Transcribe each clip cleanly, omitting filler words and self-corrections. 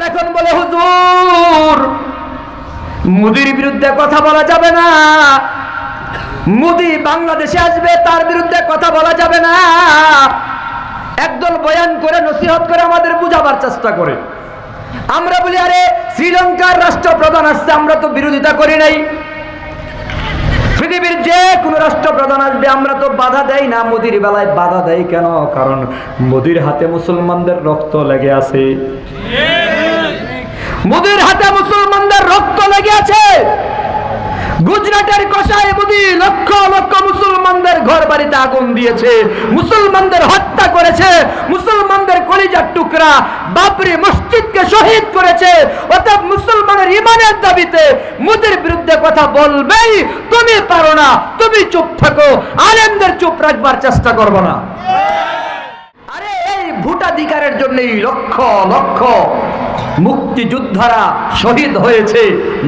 দল এখন বলে হুজুর মোদির বিরুদ্ধে কথা বলা যাবে না, মোদি বাংলাদেশে আসবে তার বিরুদ্ধে কথা বলা যাবে না। একদল বয়ান করে নসিহত করে আমাদের বুঝাবার চেষ্টা করে। আমরা বলি আরে শ্রীলঙ্কার রাষ্ট্রপ্রধান আসছে, আমরা তো বিরোধিতা করি নাই। পৃথিবীর যে কোনো রাষ্ট্রপ্রধান আসবে আমরা তো বাধা দেই না, মোদির বেলায় বাধা দেয় কেন? কারণ মোদির হাতে মুসলমানদের রক্ত লেগে আছে, মোদির হাতে মুসলমানদের রক্ত লেগে আছে। গুজরাটের কষায় মোদি লক্ষ লক্ষ মুসলমানদের ঘর বাড়িতে আগুন দিয়েছে, মুসলমানদের হত্যা করেছে, মুসলমানদের কলিজার টুকরা বাবরি মসজিদকে শহীদ করেছে। অতএব মুসলমানের ইমানের দাবিতে মোদির বিরুদ্ধে কথা বলবেই তুমি পারো না, তুমি চুপ থাকো, আলেমদের চুপ রাখবার চেষ্টা করবো না। আরে এই ভোটাধিকারের জন্যই লক্ষ লক্ষ মুক্তিযোদ্ধারা শহীদ হয়েছে,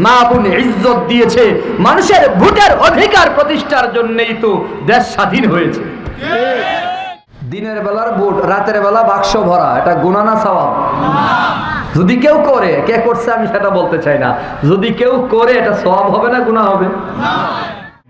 মা বোন ইজ্জত দিয়েছে, মানুষের ভোটের অধিকার প্রতিষ্ঠার জন্যই তো দেশ স্বাধীন হয়েছে। দিনের বেলার ভোট, রাতের বেলা বাক্স ভরা, এটা গুনাহ না সওয়াব? যদি কেউ করে, কে করছে আমি সেটা বলতে চাই না, যদি কেউ করে এটা সওয়াব হবে না গুনাহ হবে?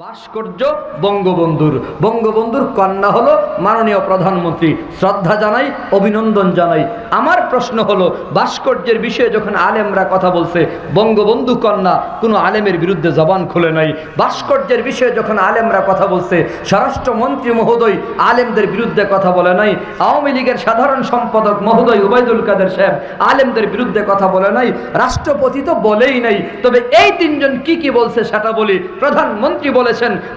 ভাস্কর্য বঙ্গবন্ধুর, বঙ্গবন্ধুর কন্যা হলো মাননীয় প্রধানমন্ত্রী, শ্রদ্ধা জানাই, অভিনন্দন জানাই। আমার প্রশ্ন হলো ভাস্কর্যের বিষয়ে যখন আলেমরা কথা বলছে, বঙ্গবন্ধু কন্যা কোনো আলেমের বিরুদ্ধে জবান খুলে নাই। ভাস্কর্যের বিষয়ে যখন আলেমরা কথা বলছে, স্বরাষ্ট্রমন্ত্রী মহোদয় আলেমদের বিরুদ্ধে কথা বলে নাই, আওয়ামী লীগের সাধারণ সম্পাদক মহোদয় ওবায়দুল কাদের সাহেব আলেমদের বিরুদ্ধে কথা বলে নাই, রাষ্ট্রপতি তো বলেই নাই। তবে এই তিনজন কি কি বলছে সেটা বলি। প্রধানমন্ত্রী বলেছেন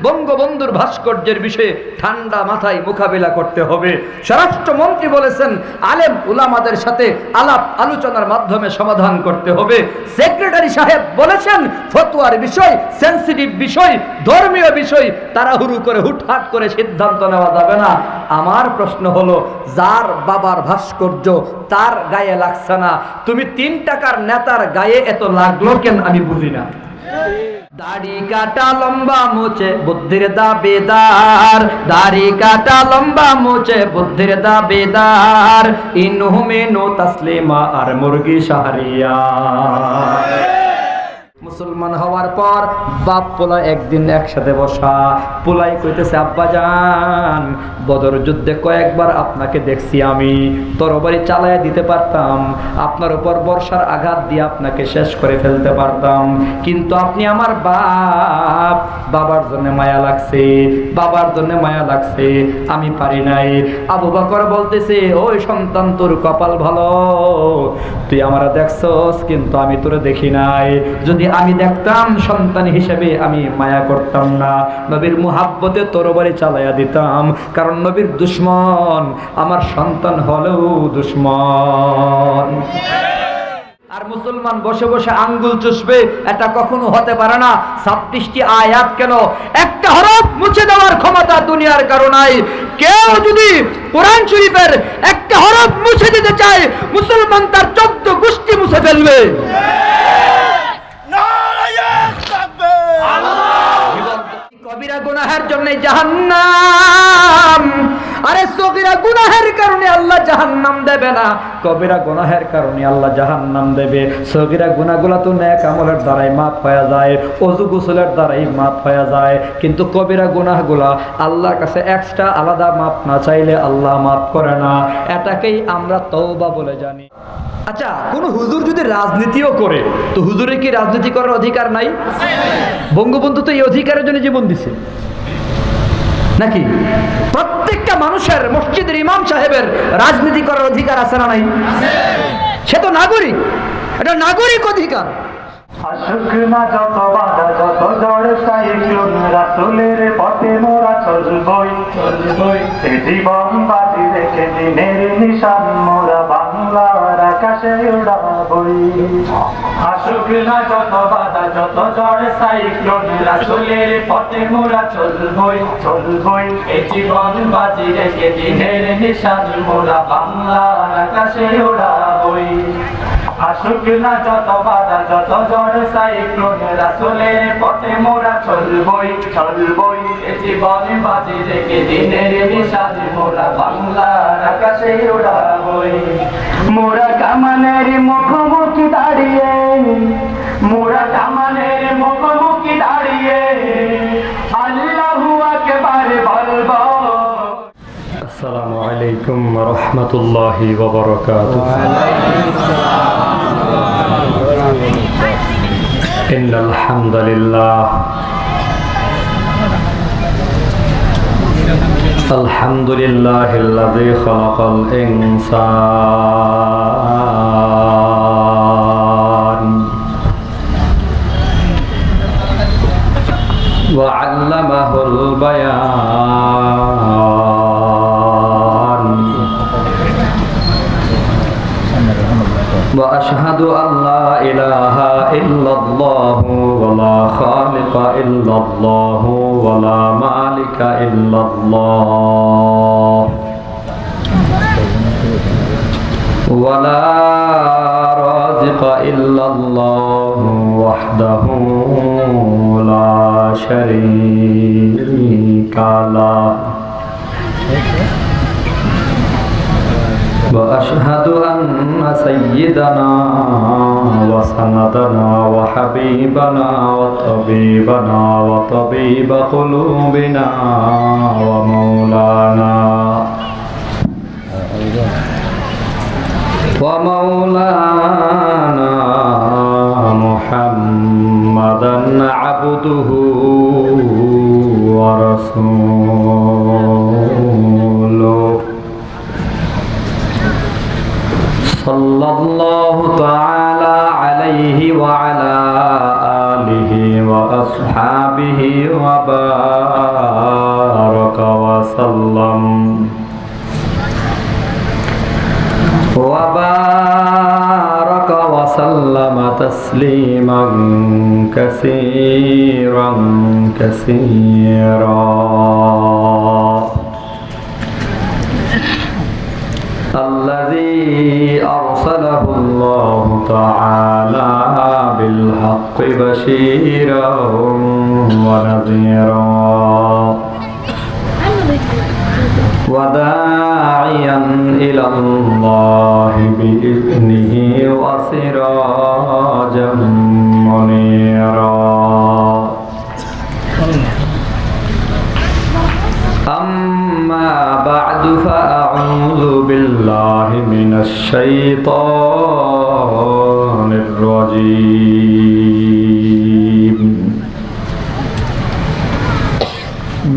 বঙ্গবন্ধুর ভাস্কর্যের বিষয়ে ঠান্ডা মাথায় মোকাবিলা করতে হবে। স্বরাষ্ট্রমন্ত্রী বলেছেন আলেম উলামাদের সাথে আলাপ আলোচনার মাধ্যমে সমাধান করতে হবে। সেক্রেটারি সাহেব বলেছেন ফতোয়ার বিষয়, সেনসিটিভ বিষয়, ধর্মীয় বিষয় তাড়াহুড়ো করে হুটহাট করে সিদ্ধান্ত নেওয়া যাবে না। আমার প্রশ্ন হলো যার বাবার ভাস্কর্য তার গায়ে লাগছে না, তুমি 3 টাকার নেতার গায়ে এত লাগলো কেন আমি বুঝি না। দাড়ি কাটা লম্বা মোচে বুদ্ধির দাবিদার, দাড়ি কাটা লম্বা মোচে বুদ্ধির দাবিদার, ইনু মেনু তাসলিমা আর মুরগি শাহরিয়া। মুসলমান হওয়ার পর বাপ পোলা একদিন একসাথে বসা, পোলাই কইতেছে আব্বা জান বদর যুদ্ধে কয়েকবার আপনাকে দেখছি, আমি তরবারি চালায় দিতে পারতাম, আপনার উপর বর্ষার আঘাত দিয়ে আপনাকে শেষ করে ফেলতে পারতাম, কিন্তু আপনি আমার বাপ, বাবার জন্য মায়া লাগছে, বাবার জন্য মায়া লাগছে, আমি পারি নাই। আবু বকর বলতেছে ওই সন্তান তোর কপাল ভালো, তুই আমারা দেখছস কিন্তু আমি তোরে দেখি নাই, যদি আমি দেখতাম সন্তান হিসেবে আমি মায়া করতাম না, নবীর মুহাব্বতে তরবারি চালাইয়া দিতাম, কারণ নবীর দুশমন আমার সন্তান হলেও দুশমন। আর মুসলমান বসে বসে আঙ্গুল চুষবে, এটা কখনো হতে পারে না। 26টি আয়াত কেন, একটা হরফ মুছে দেওয়ার ক্ষমতা দুনিয়ার কারো নাই। কেউ যদি কোরআন শরীফের একটা হরফ মুছে দিতে চায়, মুসলমান তার 14 গোষ্ঠী মুছে ফেলবে। কবিরা গুনাহের জন্য জাহান্নাম, আরে সগীরা গুনাহের কারণে আল্লাহ জাহান্নাম দেবে না, কবিরা গুনাহের কারণে আল্লাহ জাহান্নাম দেবে। সগীরা গুনাহগুলো তো নেক আমলের দ্বারাই মাফ হয়ে যায়, ওযু গোসলের দ্বারাই মাফ হয়ে যায়, কিন্তু কবিরা গুনাহগুলো আল্লাহর কাছে এক্সট্রা আলাদা মাফ না চাইলে আল্লাহ মাফ করে না। এটাকেই আমরা তওবা বলে জানি। আচ্ছা, কোন হুজুর যদি রাজনীতিও করে তো হুজুরের কি রাজনীতি করার অধিকার নাই? বঙ্গবন্ধু তো এই অধিকারের জন্য জীবন দিছে নাকি? প্রত্যেকটা মানুষের, মসজিদের ইমাম সাহেবের রাজনীতি করার অধিকার আছে না নাই? সে তো নাগরিক, এটা নাগরিক অধিকার। আশুক না যত বাধা যত ঝড় সাইক্লোন, রাসূলের পথে মোরা চলবই চলবই, এই জীবন বাজি রেখে দিনের নিশান মোরা বাংলার আকাশে উড়াবই। আশুক না যত বাধা যত ঝড় সাইক্লোন, রাসূলের পথে মোরা চলবই চলবই, এই জীবন বাজি রেখে দিনের নিশান মোরা বাংলার আকাশে উড়াবই। আসুক না যত বাধা যত ঝড় সাইক্লোন রাসূলের পথে মোরা চলবই চলবই এ জীবন বাজি রেখে দিনের নিশান মোরা বাংলার আকাশে উড়াবই মোরা কামানের মুখোমুখি দাঁড়িয়ে মোরা কামানের মুখোমুখি দাঁড়িয়ে আল্লাহু আকবার বলবো। আসসালামু আলাইকুম ওয়া রাহমাতুল্লাহি ওয়া বারাকাতুহু। ইন্নাল হামদুলিল্লাহ আলহামদুলিল্লাহিল্লাযী খালাকাল ইনসান ওয়া আল্লামাহুল বায়ান وأشهد أن لا إله إلا الله ولا خالق إلا الله ولا مالك إلا الله ولا رازق إلا الله وحده لا شريك له وأشهد أن سيدنا وسندنا وحبيبنا وطبيبنا وطبيب قلوبنا ومولانا محمدا عبده ورسوله صلى الله تعالى عليه وعلى آله وأصحابه وبارك وسلم تسليما كثيرا كثيرا. الذي أرسله الله تعالى بالحق بشيرا ونذيرا وداعيا إلى الله بإذنه وسراجا منيرا. أما بعد فأعوذ بالله من الشيطان الرجيم.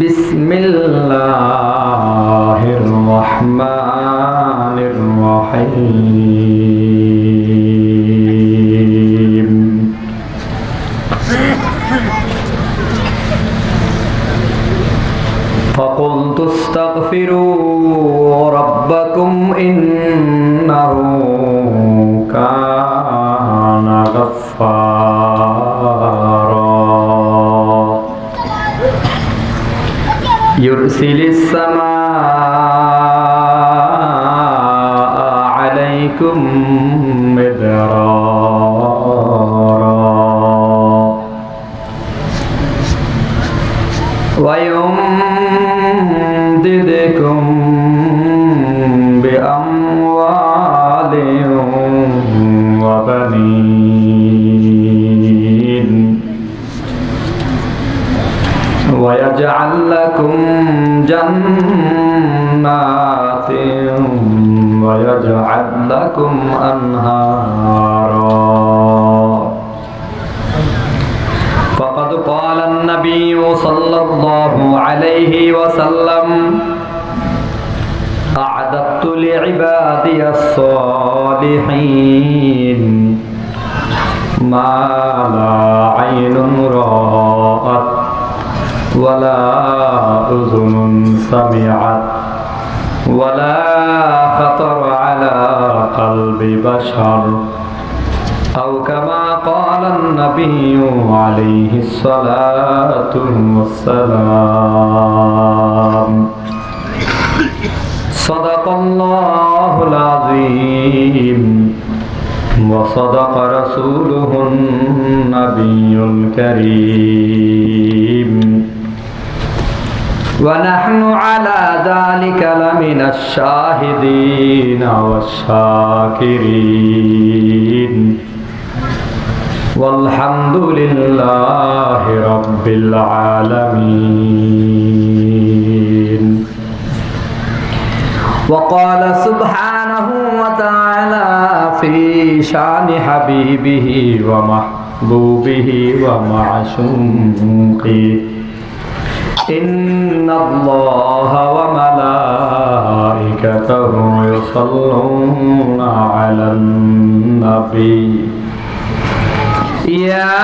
بسم الله الرحمن الرحيم. فقلت استغفروا ربكم إنه كان غفارا يرسل السماء عليكم مدرارا ويمددكم بأموال وبنين ويجعل لكم جنات ويجعل لكم أنهارا. فقد قال النبي صلى الله عليه وسلم أعددت لعبادي الصالحين ما لا عين رأت ولا أذن سمعت ولا خطر على قلب بشر أو كما قال النبي عليه الصلاة والسلام. صدق الله العظيم وصدق رسوله النبي الكريم ونحن على ذلك لمن الشاهدين والشاكرين والحمد لله رب العالمين. وقال سبحانه وتعالى في شان حبيبه ومحبوبه ومعشوقه إن الله وملائكته يصلون على النبي يا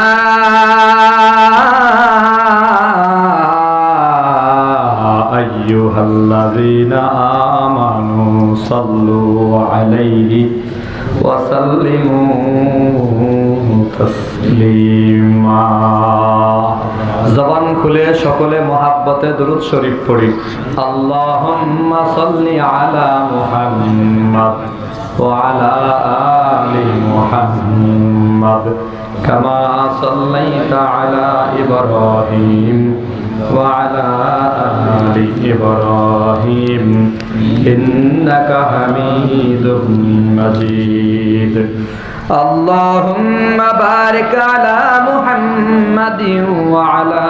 أيها الذين آمنوا صلوا عليه وسلموا تسليما. জবান খুলে সকলে মহাব্বতে দুরূদ শরীফ পড়ি। আল্লাহুম্মা সাল্লি আলা মুহাম্মাদ ওয়া আলা আলি মুহাম্মাদ কামা সাল্লাইতা আলা ইব্রাহিম ওয়া আলা আলি ইব্রাহিম ইন্নাকা হামিদুম মাজিদ. اللهم بارك على محمد وعلى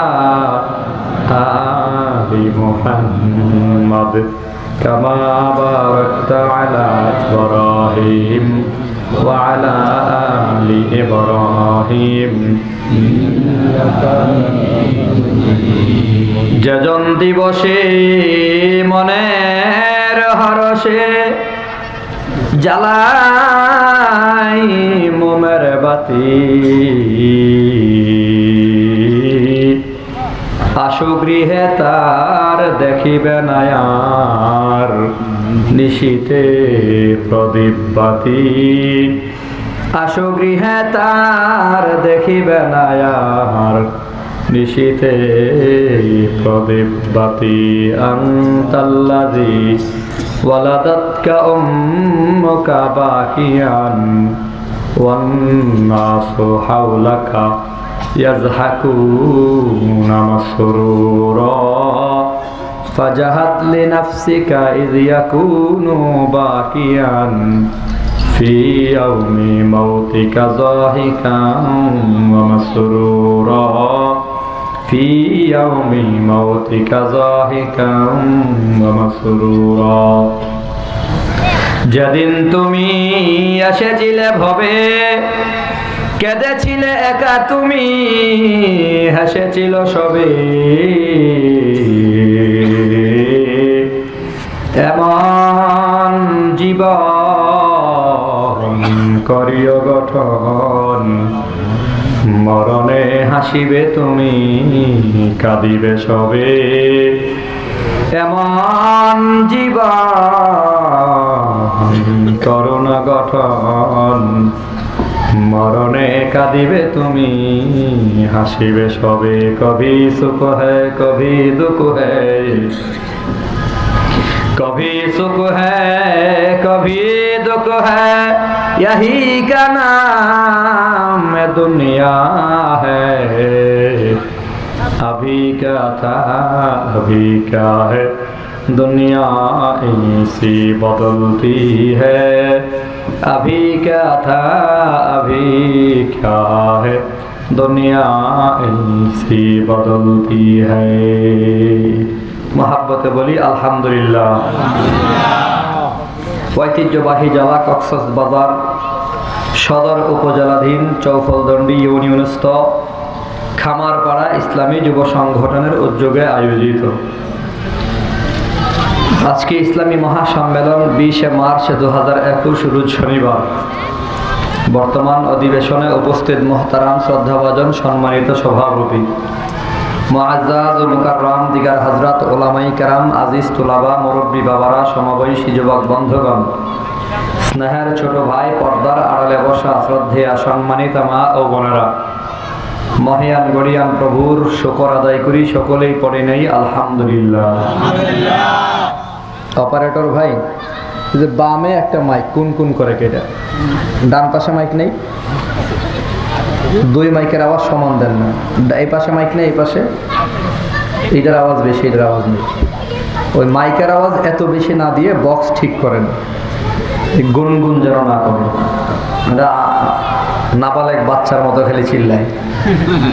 آل محمد كما باركت على إبراهيم وعلى آل إبراهيم যেজন দিবসে মনের হরষে জ্বালাই মোমের বাতি আশু গৃহে তার দেখিবে নায়ার নিশীতে প্রদীপ বাতি আশু গৃহে তার দেখিবে নায়ার নিশীতে প্রদীপ বাতি. আনতাল্লাযী ওয়ালাদাতকা উম্মুকা বাকিয়ান ওয়ান নাসু হাওলাকা ইয়াযহাকুনা মাসরুরা ফাজাহাত লিনাফসিকা ইয ইয়াকুনু বাকিয়ান ফি ইয়াউমি মাউতিকা যাহিকান ওয়া মাসরুরা في يوم موتك ضاحكا ومسرورا. যেদিন তুমি এসেছিলে ভবে কেঁদেছিলে একা তুমি হেসেছিল সবে এমন জীবন করিও গঠন মরণে হাসিবে তুমি কাঁদিবে সবে এমন জীবন করুণা গঠন মরণে কাঁদিবে তুমি হাসিবে সবে. কভি সুখ হ্যায় কভি দুঃখ হ্যায় कभी सुख है कभी दुख है यही का नाम दुनिया है. अभी क्या था अभी क्या है दुनिया इसी बदलती है. अभी क्या था अभी क्या है दुनिया इसी बदलती है. মহাব্বতে বলি আলহামদুলিল্লাহ. ঐতিহ্যবাহী জেলা কক্সবাজার সদর উপজেলাধীন চৌফলদন্ডি ইউনিয়নস্থ খামারপাড়া ইসলামী যুব সংগঠনের উদ্যোগে আয়োজিত আজকে ইসলামী মহাসম্মেলন 20 মার্চ 2021 রোজ শনিবার বর্তমান অধিবেশনে উপস্থিত মুহতারাম শ্রদ্ধাভাজন সম্মানিত সভাপতি মুআজ্জাজ ও মুকাররম দিগার হযরত উলামায়ে কেরাম আজিজ তুলাবা মুরব্বী বাবারা সমবয়সী যুবক বন্ধুগণ স্নেহের ছোট ভাই পর্দার আড়ালে বসা শ্রদ্ধেয়া সম্মানিত মা ও বোনেরা মহিয়ান গড়িয়ান প্রভুর শুকর আদায় করি সকলেই পড়ে নেই আলহামদুলিল্লাহ। অপারেটর ভাই যে বামে একটা মাইক কোন কোন করে কেটে, ডান পাশে মাইক নেই, দুই মাইকের আওয়াজ সমান দেন না, এই পাশে মাইক নেই, এই পাশে এইটার আওয়াজ বেশি, এটার আওয়াজ নেই। ওই মাইকের আওয়াজ এত বেশি না দিয়ে বক্স ঠিক করেন, গুনগুন যেন না করে, এটা নাবালেক বাচ্চার মতো খালি চিল্লায়,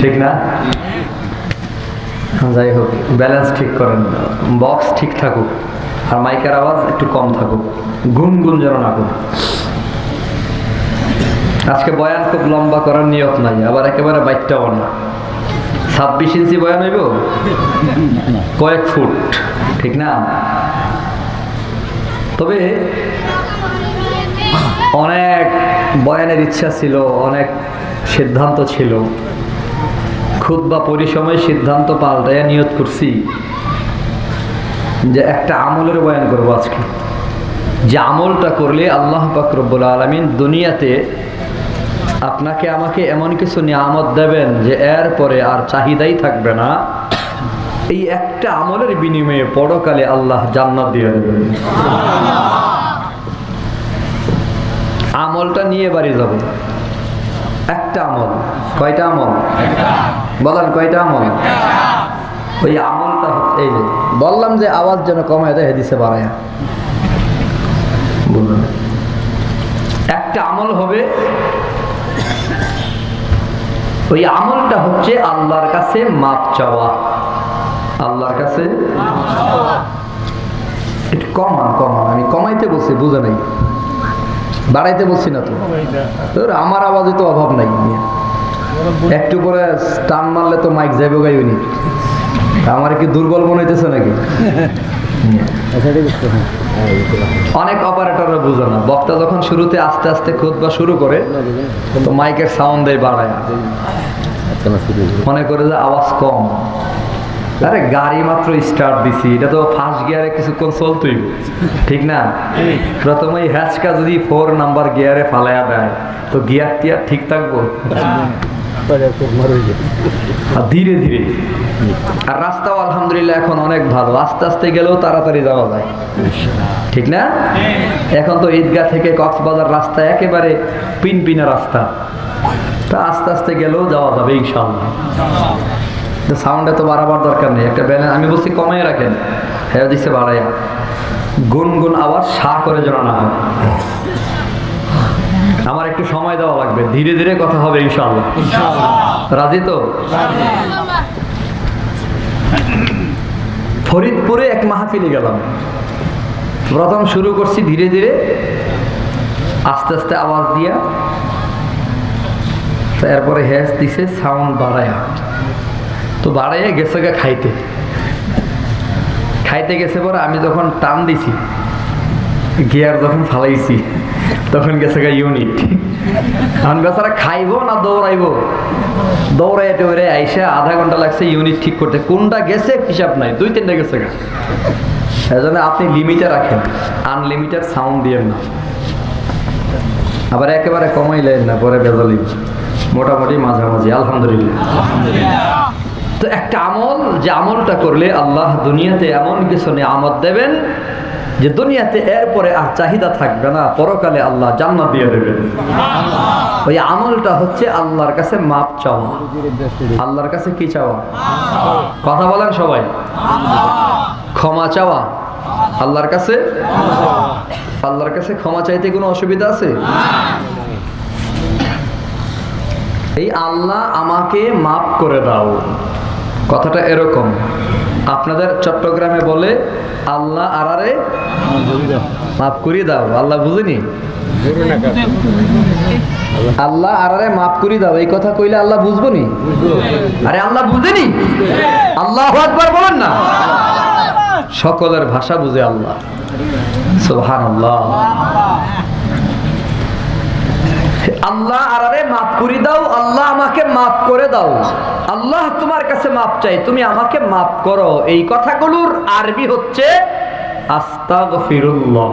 ঠিক না? যাই হোক, ব্যালেন্স ঠিক করেন, বক্স ঠিক থাকুক আর মাইকের আওয়াজ একটু কম থাকুক, গুনগুন যেন না করে। আজকে বয়ান খুব লম্বা করার নিয়ত নাই, আবার একেবারে বাইকটাও না। 26 ইঞ্চি বয়ান হইব, কয়েক ফুট, ঠিক না? তবে অনেক বয়ানের ইচ্ছা ছিল, অনেক সিদ্ধান্ত ছিল, খুতবা পরিসময় সিদ্ধান্ত পাল্টাইয়া নিয়ত করছি যে একটা আমলের বয়ান করব আজকে, যে আমলটা করলে আল্লাহ পাক রব্বুল আলামিন দুনিয়াতে আপনাকে আমাকে এমন কিছু নিয়ামত দেবেন যে এর পরে আর চাহিদাই থাকবে না। এই একটা আমলের বিনিময়ে পরকালে আল্লাহ জান্নাত দিয়ে দেবেন। আমলটা নিয়ে বাড়ি যাবে, একটা আমল। কয়টা আমল বলেন? কয়টা আমল? ওই আমলটা এই যে বললাম যে আওয়াজ যেন কমায় দেয়, দিছে বাড়ায়া বলবেন। একটা আমল হবে, ওই আমলটা হচ্ছে আল্লাহর কাছে মাপ চাওয়া। আল্লাহর কাছে একটু কমান, আমি কমাইতে বলছি, বুঝে নাই, বাড়াইতে বলছি না তো। আমার আওয়াজে তো অভাব নাই, একটু পরে টান মারলে তো মাইক যাইব গাইনি। আমার কি দুর্বল মনে হইতেছে নাকি? অনেক অপারেটররা বুঝে না, বক্তা যখন শুরুতে আস্তে আস্তে খুতবা শুরু করে তো মাইকের সাউন্ড দেয় বাড়ায়, মনে করে যে আওয়াজ কম। আরে গাড়ি মাত্র স্টার্ট দিছি, এটা তো ফার্স্ট গিয়ারে কিছুক্ষণ চলতই, ঠিক না? প্রথমেই হ্যাচকা যদি 4 নাম্বার গিয়ারে ফালাইয়া দেয় তো গিয়ার টিয়ার ঠিক থাকবো? ধীরে ধীরে। আর রাস্তাও আলহামদুলিল্লাহ এখন অনেক ভালো, আস্তে আস্তে গেলেও তাড়াতাড়ি যাওয়া যায়, ঠিক না? এখন তো ঈদগাহ থেকে কক্সবাজার রাস্তা একেবারে পিনপিনা রাস্তা, তা আস্তে আস্তে গেলেও যাওয়া যাবে ইনশাআল্লাহ। সাউন্ডে তো বাড়াবার দরকার নেই, একটা ব্যালেন্স। আমি বলছি কমাই রাখেন, হ্যাঁ দিচ্ছে বাড়াইয়া, গুনগুন আওয়াজ সা করে যেন না হয়। আমার একটু সময় দেওয়া লাগবে, ধীরে ধীরে কথা হবে ইনশাআল্লাহ। রাজি তো? ফরিদপুরে এক মাহফিলে গেলাম, প্রথম শুরু করছি ধীরে ধীরে, আস্তে আস্তে আওয়াজ দিয়া, তারপরে হ্যাস দিছে সাউন্ড বাড়ায়া। তো বাড়াইয়া গেছে গা খাইতে গেছে পরে আমি যখন টান দিছি, গিয়ার যখন ফালাইছি, তখন গেছে গা ইউনিট। এখন বেচারা খাইবো না দৌড়াইবো, দৌড়াইয়া টোড়ে আইসা আধা ঘন্টা লাগছে ইউনিট ঠিক করতে। কোনটা গেছে হিসাব নাই, 2-3টা গেছে গা। সেজন্য আপনি লিমিটে রাখেন, আনলিমিটেড সাউন্ড দিয়েন না, আবার একেবারে কমাইলেন না, পরে বেজালি। মোটামুটি মাঝামাঝি, আলহামদুলিল্লাহ। তো একটা আমল, যে আমলটা করলে আল্লাহ দুনিয়াতে এমন কিছু নিয়ামত দেবেন যে দুনিয়াতে এরপরে আর চাহিদা থাকবে না, পরকালে আল্লাহ জান্নাত দিয়ে দেবেন। ওই আমলটা হচ্ছে আল্লাহর কাছে মাপ চাওয়া। আল্লাহর কাছে কি চাওয়া? কথা বলেন সবাই। ক্ষমা চাওয়া আল্লাহর কাছে। আল্লাহর কাছে ক্ষমা চাইতে কোনো অসুবিধা আছে? এই আল্লাহ আমাকে মাফ করে দাও, কথাটা এরকম। আপনাদের চট্টগ্রামে বলে আল্লাহ আরারে মাফ করি দাও। আল্লাহ বুঝেনি? আল্লাহ আরারে মাফ করি দাও, এই কথা কইলে আল্লাহ বুঝবো নি? আরে আল্লাহ বুঝেনি? আল্লাহু আকবার বলেন না। সকলের ভাষা বুঝে আল্লাহ। সুবহানাল্লাহ। আল্লাহ আরারে মাফ করি দাও, আল্লাহ আমাকে মাফ করে দাও, আল্লাহ তোমার কাছে মাফ চাই, তুমি আমাকে মাফ করো। এই কথাগুলোর আরবি হচ্ছে আস্তাগফিরুল্লাহ।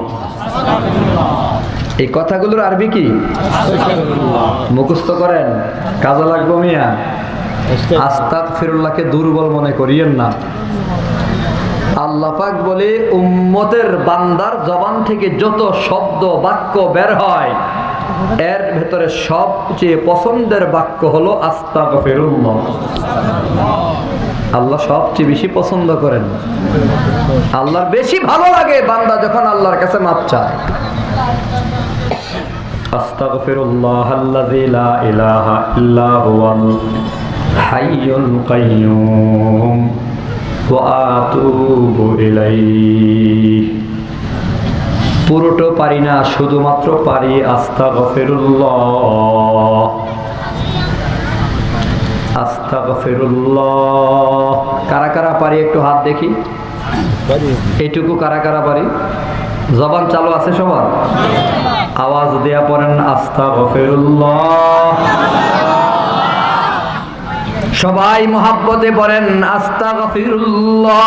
এই কথাগুলোর আরবি কি? মুখস্থ করেন, কাজে লাগবো মিয়া। আস্তাগফিরুল্লাহকে দুর্বল মনে করিয়েন না। আল্লাহ পাক বলে উম্মতের বান্দার জবান থেকে যত শব্দ বাক্য বের হয় এর ভেতরে সবচেয়ে পছন্দের বাক্য হলো আস্তাগফিরুল্লাহ। আল্লাহ সবচেয়ে বেশি পছন্দ করেন, আল্লাহর বেশি ভালো লাগে বান্দা যখন আল্লাহর কাছে মাপ চায়। আস্তাগফিরুল্লাহাল্লাযী লা ইলাহা ইল্লা হুয়াল হাইয়ুল কাইয়্যুম ওয়া আতুবু ইলাইহি। পুরোটা পারি না, শুধুমাত্র পারি আস্তাগফিরুল্লাহ আস্তাগফিরুল্লাহ। কারা কারা পারি একটু হাত দেখি, এইটুকু কারা কারা পারি? জবান চালু আছে সবার? আওয়াজ দেয়া পড়েন আস্তাগফিরুল্লাহ। সবাই মোহাব্বতে পড়েন আস্তাগফিরুল্লাহ।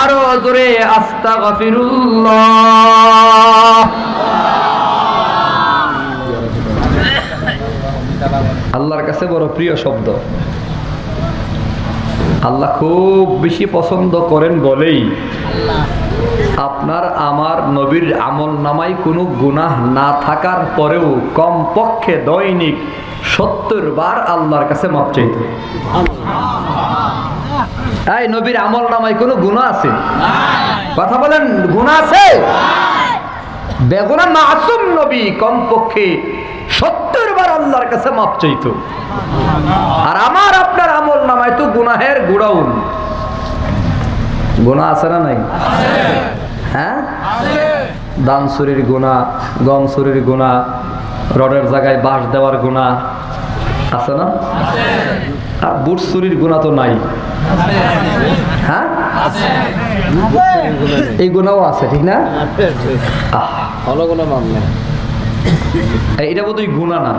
আরো জোরে আস্তাগফিরুল্লাহ। আল্লাহর কাছে বড় প্রিয় শব্দ, আল্লাহ খুব বেশি পছন্দ করেন বলেই আপনার আমার নবীর আমল নামায় কোনো গুনাহ না থাকার পরেও কমপক্ষে দৈনিক 70 বার আল্লাহর কাছে মাপ চাইত। এই নবীর আমল নামায় কোনো গুনাহ আছে? কথা বলেন, গুনাহ আছে? বেগুনাহ মাসুম নবী কমপক্ষে 70 বার আল্লাহর কাছে মাপ চাইত। আর আমার আপনার আমল নামায় তো গুনাহের গুড়াউন। গুনাহ আছে না নাই? হ্যাঁ, দান চুরির গুনাহ, গম চুরির গুনাহ, রডের জায়গায় বাঁশ দেওয়ার গুনাহ আছে না? আর বুট চুরির গুনাহ তো নাই। হ্যাঁ, এই গুনাহও আছে, ঠিক না? এটা বোধহয় গুনাহ না,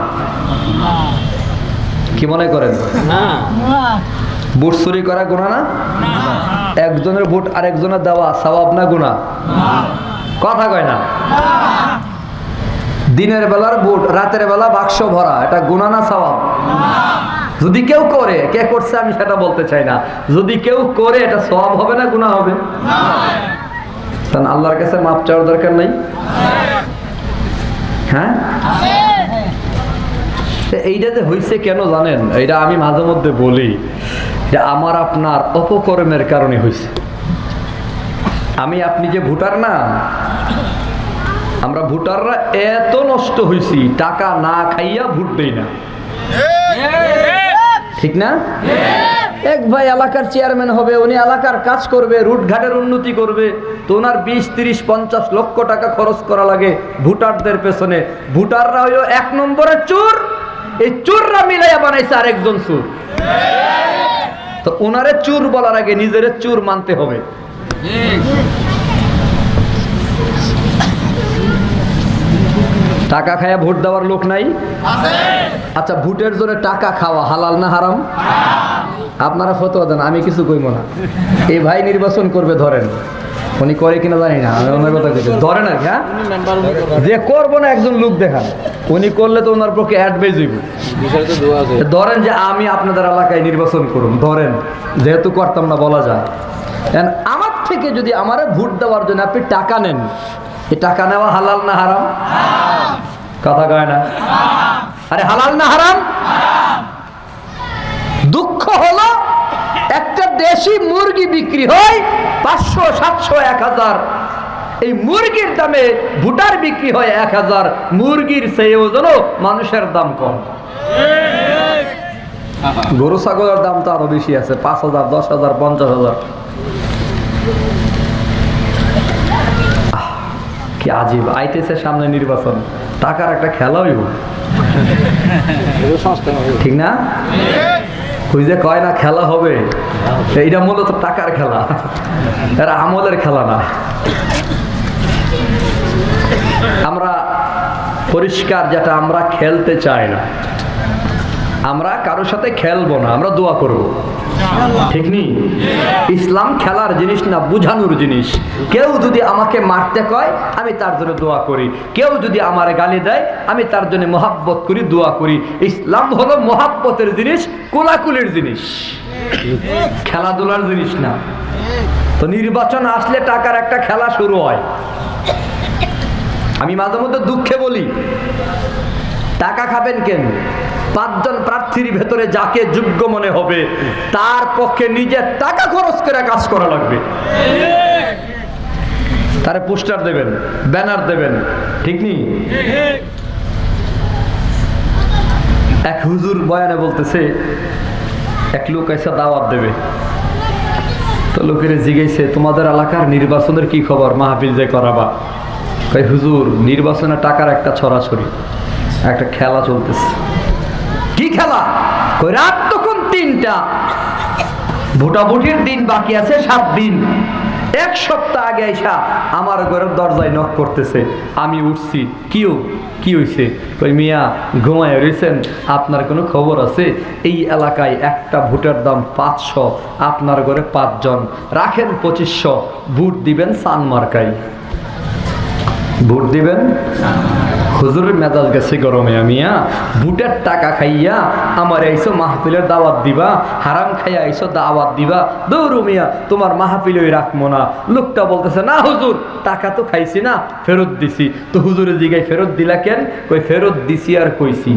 কি মনে করেন? বুট চুরি করা গুনাহ না? একজনের বুট আরেকজনের দেওয়া সওয়াব না গুনাহ? কথা কয় না। দিনের বেলার বুট রাতের বেলা বাক্স ভরা, এটা গুনাহ না সওয়াব? যদি কেউ করে, কে করছে আমি সেটা বলতে চাই না, যদি কেউ করে এটা সওয়াব হবে না গুনাহ হবে? কারণ আল্লাহর কাছে মাপ চাওয়ার দরকার নাই। হ্যাঁ, এইটা যে হয়েছে কেন জানেন? এইটা আমি মাঝে মধ্যে বলি, যে আমার আপনার অপকর্মের কারণে হয়েছে। আমি আপনি যে ভোটার না, আমরা ভোটাররা এত নষ্ট হয়েছি, টাকা না খাইয়া ভোট দেই না, ঠিক না? এক ভাই এলাকার চেয়ারম্যান হবে, উনি এলাকার কাজ করবে, রুটঘাটের উন্নতি করবে, তো ওনার 20, 30, 50 লক্ষ টাকা খরচ করা লাগে ভোটারদের পেছনে। ভোটাররা হইল 1 নম্বরের চোর, এই চোররা মিলাইয়া বানাইছে আরেকজন চোর। তো ওনারে চোর বলার আগে নিজের চোর মানতে হবে। টাকা খায়া ভোট দেওয়ার লোক নাই? আচ্ছা, ভোটের জন্য টাকা খাওয়া হালাল না হারাম? আপনারা ফতোয়া দেন, আমি কিছু কইব না। এই ভাই নির্বাচন করবে, ধরেন, উনি করে কিনা জানি না, আমি ওনার কথা কইছি, ধরেন আর কি। হ্যাঁ, যে করবো না একজন লোক দেখান, উনি করলে তো ওনার পক্ষে অ্যাডভাইস হইব। ধরেন যে আমি আপনাদের এলাকায় নির্বাচন করুন, ধরেন, যেহেতু করতাম না বলা যায়, আমার থেকে যদি আমারে ভোট দেওয়ার জন্য আপনি টাকা নেন, এই টাকা নেওয়া হালাল না হারাম? কথা কয় না? আরে হালাল না হারাম? দুঃখ হলো একটা দেশি মুরগি বিক্রি হয় 500, 700, 1000, এই মুরগির দামে ভুটার বিক্রি হয় 1000। মুরগির চেয়েও যেন মানুষের দাম কম। গরু ছাগলের দাম তো আরো বেশি আছে, 5000, 10000, 50000। কি আজীব! আইতেছে সামনে নির্বাচন, টাকার একটা খেলা হইব, ঠিক না? ওই যে কয় না খেলা হবে, এইটা মূলত টাকার খেলা, এরা আমলের খেলা না। আমরা পরিষ্কার যেটা, আমরা খেলতে চাই না, আমরা কারোর সাথে খেলবো না, আমরা দোয়া করব, ঠিক নেই? ইসলাম খেলার জিনিস না, বুঝানোর জিনিস। কেউ যদি আমাকে মারতে কয়, আমি তার জন্য দোয়া করি। কেউ যদি আমার গালি দেয়, আমি তার জন্য মহাব্বত করি, দোয়া করি। ইসলাম হলো মহাব্বতের জিনিস, কোলাকুলির জিনিস। খেলাধুলার জিনিস না। তো নির্বাচন আসলে টাকার একটা খেলা শুরু হয়। আমি মাঝে মধ্যে দুঃখে বলি, টাকা খাবেন কেন? 5 জন প্রার্থীর ভেতরে যাকে যোগ্য মনে হবে তার পক্ষে নিজের টাকা খরচ করে কাজ করা লাগবে। তারে পোস্টার দেবেন, ব্যানার দেবেন, ঠিক নেই? এক হুজুর বয়ানে বলতেছে, এক লোক এসে দাওয়াত দেবে, তো লোকের জিজ্ঞাসে তোমাদের এলাকার নির্বাচনের কি খবর, মাহফিল যে করাবা? কই হুজুর নির্বাচনে টাকার একটা ছড়াছড়ি, একটা খেলা চলতেছে। কি খেলা? কই রাত তখন 3টা, ভোটাভুটির দিন বাকি আছে 7 দিন। 1 সপ্তাহ আগে আইসা আমার ঘরের দরজায় নক করতেছে। আমি উঠছি, কি হইছে? কই মিয়া ঘুমায় রয়েছেন, আপনার কোনো খবর আছে? এই এলাকায় একটা ভোটের দাম 500, আপনার ঘরে 5 জন, রাখেন 2500, ভোট দিবেন সান মার্কাই, ভোট দিবেন। হুজুরের মেজাজ গেছে গরমে। মিয়া ভোটের টাকা খাইয়া আমার আইসো মাহফিলের দাওয়াত দিবা, হারাম খাইয়া আইসো দাওয়াত দিবা, দৌড়ু মিয়া তোমার মাহফিলই রাখবো না। লোকটা বলতেছে, না হুজুর টাকা তো খাইছি না, ফেরত দিছি। তো হুজুরের জিগায় ফেরত দিলা কেন? কই ফেরত দিছি আর কইছি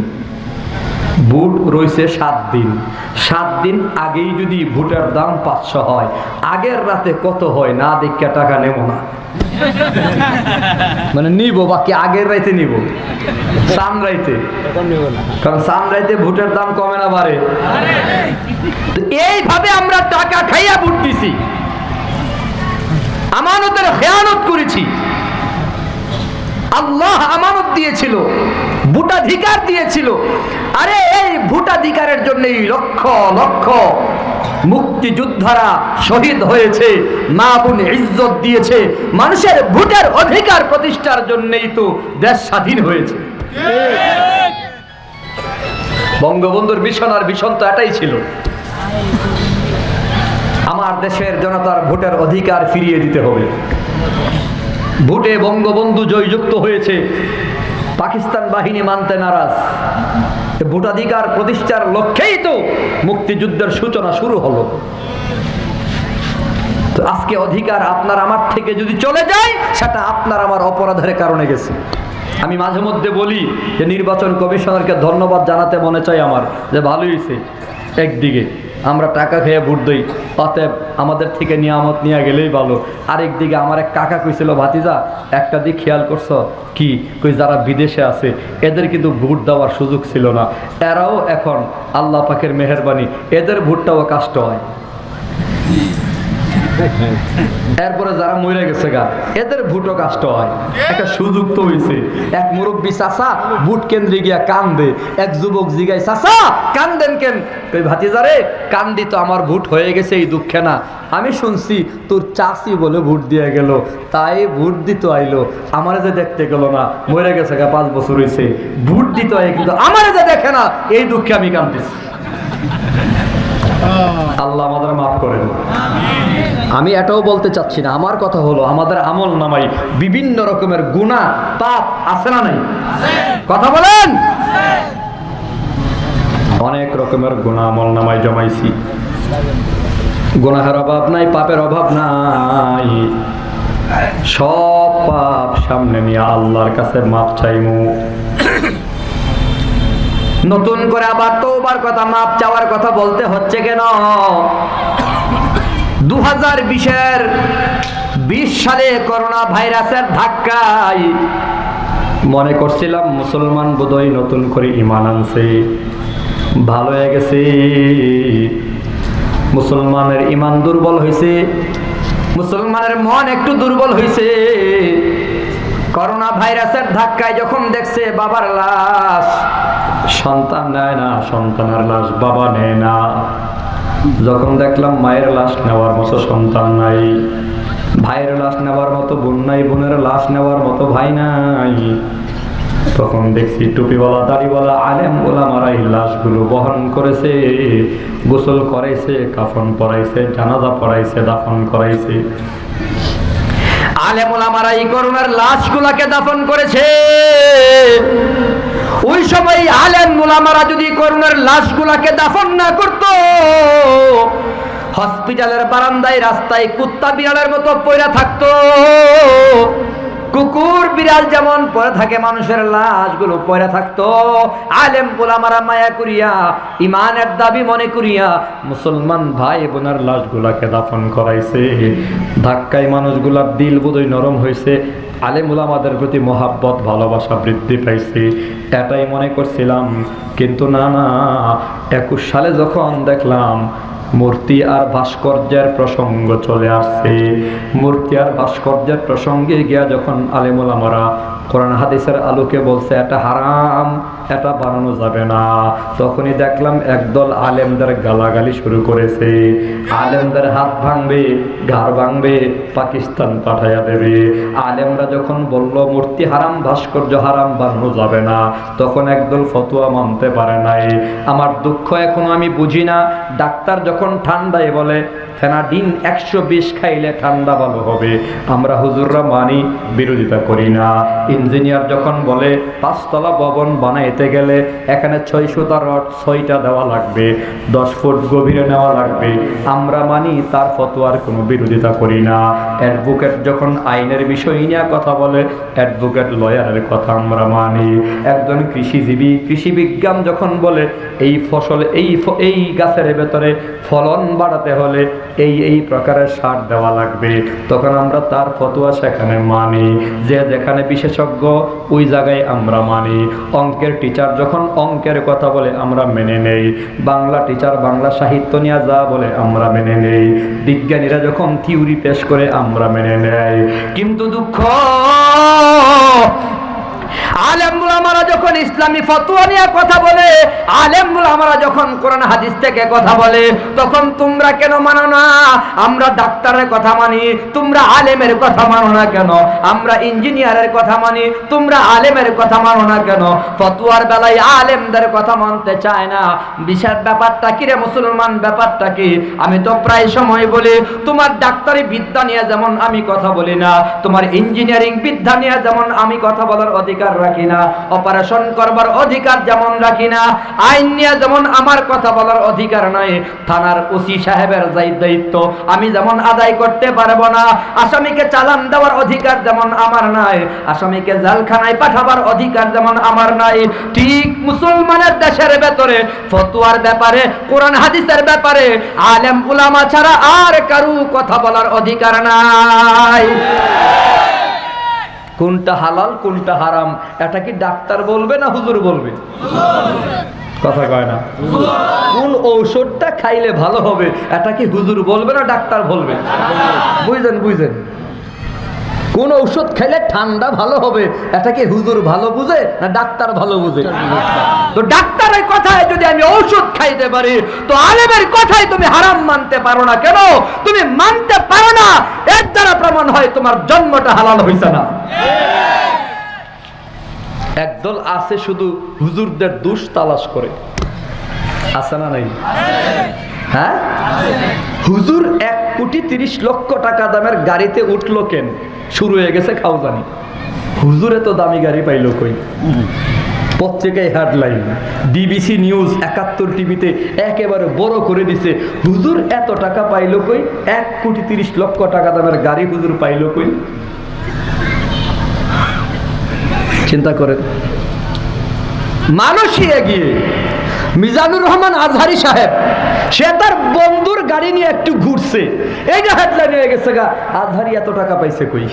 ভোট রয়েছে 7 দিন, 7 দিন আগেই যদি ভোটের দাম 500 হয়, আগের রাতে কত হয় না দেখিয়া টাকা নেব না। মানে নিব, বাকি আগের রাইতে নিব, সান রাইতে, কারণ সান রাইতে ভোটের দাম কমে না বাড়ে। এইভাবে আমরা টাকা খাইয়া ভোট দিছি, আমানতের খেয়ানত করেছি। আল্লাহ আমানত দিয়েছিল, ভোটাধিকার দিয়েছিল। আরে এই ভোটাধিকারের জন্যই লক্ষ লক্ষ মুক্তিযোদ্ধারা শহীদ হয়েছে, মা বোন ইজ্জত দিয়েছে। মানুষের ভোটের অধিকার প্রতিষ্ঠার জন্যই তো দেশ স্বাধীন হয়েছে। বঙ্গবন্ধুর মিশন আর মিশন তো এটাই ছিল, আমার দেশের জনতার ভোটের অধিকার ফিরিয়ে দিতে হবে। ভোটে বঙ্গবন্ধু জয়যুক্ত হয়েছে, পাকিস্তান বাহিনী মানতে নারাজ। ভোটাধিকার প্রতিষ্ঠার লক্ষ্যেই তো মুক্তিযুদ্ধের সূচনা শুরু হলো। তো আজকে অধিকার আপনার আমার থেকে যদি চলে যায়, সেটা আপনার আমার অপরাধের কারণে গেছে। আমি মাঝে মধ্যে বলি যে নির্বাচন কমিশনারকে ধন্যবাদ জানাতে মনে চাই আমার, যে ভালো হয়েছে একদিকে আমরা টাকা খেয়ে ভোট দিই, অতএব আমাদের থেকে নিয়ামত নিয়ে গেলেই ভালো। আরেকদিকে আমার এক কাকা কইছিল, ভাতিজা একটা দিক খেয়াল করছো কি? কই যারা বিদেশে আছে এদের কিন্তু ভোট দেওয়ার সুযোগ ছিল না, এরাও এখন আল্লাহ পাকের মেহেরবানি এদের ভোটটাও কাষ্ট হয়। এরপরে যারা মরে গেছে গা এদের ভোটও কাষ্ট হয়, একটা সুযোগ তো হয়েছে। এক মুরব্বী চাচা ভোট কেন্দ্রে গিয়া কান্দে, এক যুবক জিগায়, চাচা কান্দেন কেন? কই ভাতিজারে কান্দি তো আমার ভোট হয়ে গেছে এই দুঃখে না, আমি শুনছি তোর চাচি বলে ভোট দিয়ে গেল, তাই ভোট দিতে আইলো, আমারে যে দেখতে গেল না, মরে গেছে গা 5 বছর হয়েছে, ভোট দিতে আই কিন্তু আমারে যে দেখে না, এই দুঃখে আমি কান্দিছি। আল্লাহ আমাদের মাফ করেন। আমি এটাও বলতে চাচ্ছি না, আমার কথা হলো আমাদের আমল নামাই বিভিন্ন রকমের গুনাহ পাপ আছে না নাই? কথা বলেন। অনেক রকমের গুনাহ আমল নামাই জমাইছি, গুনাহের অভাব নাই, পাপের অভাব নাই। সব পাপ সামনে নিয়ে আল্লাহর কাছে মাপ চাইমু। নতুন করে আবার তওবার কথা, মাপ চাওয়ার কথা বলতে হচ্ছে কেন? 2020 সালে করোনা ভাইরাসের ধাক্কায় মনে করছিলাম মুসলমান বোধহয় নতুন করে ঈমান আনছে, ভালো হয়ে গেছে। মুসলমানের ঈমান দুর্বল হয়েছে, মুসলমানের মন একটু দুর্বল হয়েছে। করোনা ভাইরাসের ধাক্কায় যখন দেখছে বাবার লাশ, সন্তান নেয় না, সন্তানের লাশ বাবা নেয় না। যখন দেখলাম মায়ের লাশ নেওয়ার মতো সন্তান নাই, ভাইয়ের লাশ নেওয়ার মতো বোন নাই, বোনের লাশ নেওয়ার মতো ভাই নাই, তখন দেখছি টুপিওয়ালা দাড়িওয়ালা আলেম ওলামারা এই লাশগুলো বহন করেছে, গোসল করাইছে, কাফন পরাইছে, জানাজা পড়াইছে, দাফন করাইছে। আলেম ওলামারা এই করোনার লাশগুলোকে দাফন করেছে। ওই সময় আলেম ওলামারা যদি করুণার লাশগুলাকে দাফন না করত, হসপিটালের বারান্দায় রাস্তায় কুত্তা বিড়ালের মতো পড়ে থাকতো। কুকুর বিড়াল যেমন পড়ে থাকে, মানুষের লাশগুলো পড়ে থাকতো। আলেম ওলামারা মায়া করিয়া, ইমানের দাবি মনে করিয়া মুসলমান ভাই বোনের লাশগুলাকে দাফন করাইছে। ধাক্কায় মানুষগুলার দিল বোধহয় নরম হয়েছে, আলেম ওলামাদের প্রতি মহাব্বত ভালোবাসা বৃদ্ধি পাইছে, এটাই মনে করছিলাম। কিন্তু না, 21 সালে যখন দেখলাম মূর্তি আর ভাস্কর্যের প্রসঙ্গ চলে আসছে, মূর্তি আর ভাস্কর্যের প্রসঙ্গে গিয়া যখন আলেম ওলামারা কোরআন হাদিসের আলোকে বলছে এটা হারাম, এটা বানানো যাবে না, তখনই দেখলাম একদল আলেমদের গালাগালি শুরু করেছে। আলেমদের হাত ভাঙবে, ঘাড় ভাঙবে, পাকিস্তান পাঠাইয়া দেবে। আলেমরা যখন বলল মূর্তি হারাম, ভাস্কর্য হারাম, বানানো যাবে না, তখন একদল ফতোয়া মানতে পারে নাই। আমার দুঃখ এখনো আমি বুঝি না, ডাক্তার যখন ঠান্ডায় বলে ফেনাডিন 120 খাইলে ঠান্ডা ভালো হবে, আমরা হুজুররা মানি, বিরোধিতা করি না। ইঞ্জিনিয়ার যখন বলে 5 তলা ভবন বানাইতে গেলে এখানে 600টা রড 6টা দেওয়া লাগবে, 10 ফুট গভীরে নেওয়া লাগবে, আমরা মানি, তার ফতোয়ার কোনো বিরোধিতা করি না। অ্যাডভোকেট যখন আইনের বিষয় নিয়ে কথা বলে, অ্যাডভোকেট লয়ারের কথা আমরা মানি। একজন কৃষিজীবী, কৃষি বিজ্ঞান যখন বলে এই ফসল, এই গাছের ভেতরে ফলন বাড়াতে হলে এই প্রকারের সার দেওয়া লাগবে, তখন আমরা তার ফতোয়া সেখানে মানি। যে যেখানে বিশেষজ্ঞ ওই জায়গায় আমরা মানি। অঙ্কের টিচার যখন অঙ্কের কথা বলে আমরা মেনে নেই, বাংলা টিচার বাংলা সাহিত্য নিয়ে যা বলে আমরা মেনে নেই, বিজ্ঞানীরা যখন থিওরি পেশ করে আমরা মেনে নেই। কিন্তু দুঃখ, আলেম ওলামারা যখন ইসলামী ফতোয়া নিয়ে কথা বলে, আলেম ওলামারা যখন কোরআন হাদিস থেকে কথা বলে, তখন তোমরা কেন মানো না? আমরা ডাক্তারের কথা মানি, তোমরা আলেমের কথা মানো না কেন? আমরা ইঞ্জিনিয়ারের কথা মানি, তোমরা আলেমের কথা মানো না কেন? ফতোয়ার বেলায় আলেমদের কথা মানতে চায় না। বিশেষ ব্যাপারটা কি রে মুসলমান, ব্যাপারটা কি? আমি তো প্রায় সময় বলি, তোমার ডাক্তারি বিদ্যা নিয়ে যেমন আমি কথা বলি না, তোমার ইঞ্জিনিয়ারিং বিদ্যা নিয়ে যেমন আমি কথা বলার অধিকার রাখি না, অপারেশন করবার অধিকার যেমন রাখি না, আইন নিয়ে যেমন আমার কথা বলার অধিকার নাই, থানার ওসি সাহেবের দায়িত্ব আমি যেমন আদায় করতে পারবো না, আসামিকে চালান দেওয়ার অধিকার যেমন আমার নাই, আসামিকে জেলখানায় পাঠাবার অধিকার যেমন আমার নাই, ঠিক মুসলমানের দেশের ভেতরে ফতোয়ার ব্যাপারে, কোরআন হাদিসের ব্যাপারে আলেম উলামা ছাড়া আর কারো কথা বলার অধিকার নাই। কোনটা হালাল কোনটা হারাম এটা কি ডাক্তার বলবে না হুজুর বলবে? কথা কয় না। কোন ঔষধটা খাইলে ভালো হবে এটা কি হুজুর বলবে না ডাক্তার বলবে? বুঝেন কোন ঔষধ খাইলে ঠান্ডা ভালো হবে এটা কি হুজুর ভালো বুঝে না ডাক্তার ভালো বুঝে? তো ডাক্তারের কথায় যদি আমি ঔষধ খাইতে পারি, তো আলেমের কথায় তুমি হারাম মানতে পারো না কেন? তুমি মানতে পারো না, এর দ্বারা প্রমাণ হয় তোমার জন্মটা হালাল হইছে না। একদল আছে শুধু হুজুরদের দোষ তালাশ করে, আছে না নাই? হ্যাঁ, হুজুর 1,30,00,000 টাকা দামের গাড়িতে উঠলো কেন? শুরু হয়ে গেছে খাওজানি। হুজুরে তো দামি গাড়ি পাইলো কই? পত্রিকায় হেডলাইন, বিবিসি নিউজ 71 টিভিতে একেবারে বড় করে দিছে, হুজুর এত টাকা পাইলো কই? 1,30,00,000 টাকা দামের গাড়ি হুজুর পাইলো কই? চিন্তা করেন। মানুষই এগিয়ে। মিজানুর রহমান আজহারি সাহেব, সে তার বন্ধুর গাড়ি নিয়ে একটু ঘুরছে, এইটা হেডলাইন হয়ে গেছে গা, আজহারি এত টাকা পাইছে কই?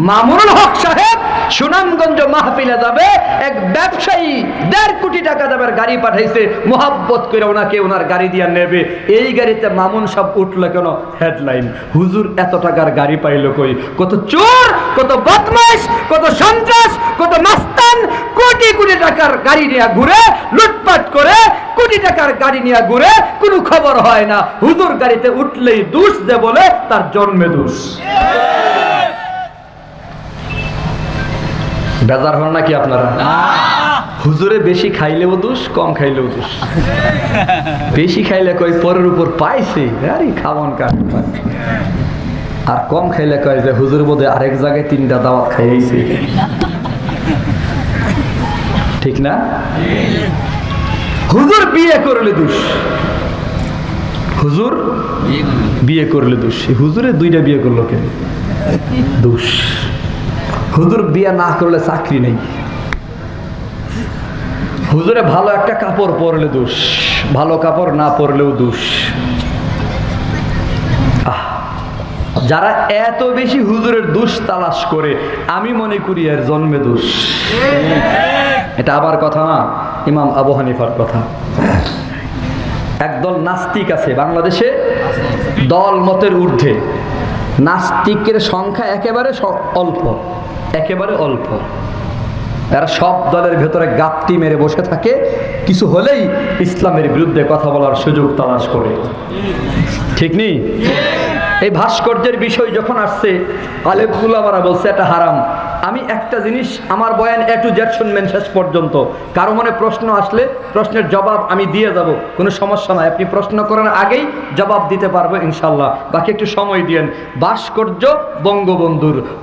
মামুনুল হক সাহেব সুনামগঞ্জ মাহফিলে যাবে, এক ব্যবসায়ী 1.5 কোটি টাকা দামের গাড়ি পাঠাইছে, মোহাব্বত করে ওনাকে ওনার গাড়ি দিয়ে নেবে, এই গাড়িতে মামুন সব উঠলো কেন? হেডলাইন, হুজুর এত টাকার গাড়ি পাইলো কই? কত চোর, কত বদমাশ, কত সন্ত্রাস, কত মাস্তান কোটি কোটি টাকার গাড়ি নিয়ে ঘুরে, লুটপাট করে কোটি টাকার গাড়ি নিয়ে ঘুরে, কোনো খবর হয় না। হুজুর গাড়িতে উঠলেই দোষ দে বলে তার জন্মে দোষ। বেজার হন নাকি আপনারা? হুজুরে বেশি খাইলেও দোষ, কম খাইলেও দোষ। বেশি খাইলে কয় পরের উপর পাইছে, আরে খাওয়ান কার, আর কম খাইলে কয় যে হুজুর বোধহয় আরেক জায়গায় 3টা দাওয়াত খাইয়েছে। ঠিক না? হুজুর বিয়ে করলে দোষ, হুজুর বিয়ে করলে দোষ। হুজুরে 2টা বিয়ে করলো কেন? দোষ। হুজুর বিয়ে না করলে চাকরি নেই। হুজুরে ভালো একটা কাপড় পরলে দোষ, ভালো কাপড় না পরলেও দোষ। যারা এত বেশি হুজুরের দোষ তালাশ করে, আমি মনে করি এর জন্মে দোষ। এটা আবার কথা না, ইমাম আবু হানিফার কথা। একদল নাস্তিক আছে বাংলাদেশে, দল মতের ঊর্ধ্বে। নাস্তিকের সংখ্যা একেবারে অল্প, একেবারে অল্প। এরা সব দলের ভেতরে গাপটি মেরে বসে থাকে, কিছু হলেই ইসলামের বিরুদ্ধে কথা বলার সুযোগ তালাশ করে। ঠিক নেই? এই ভাস্কর্যের বিষয় যখন আসছে, আলেম উলামারা বলছে এটা হারাম। আমি একটা জিনিস, আমার বয়ান A to Z শুনবেন শেষ পর্যন্ত। কারো মনে প্রশ্ন আসলে প্রশ্নের জবাব আমি দিয়ে যাব, কোনো সমস্যা নাই। আপনি প্রশ্ন করার আগেই জবাব দিতে পারবো ইনশাল্লাহ, বাকি একটু সময় দিয়েন। ভাস্কর্য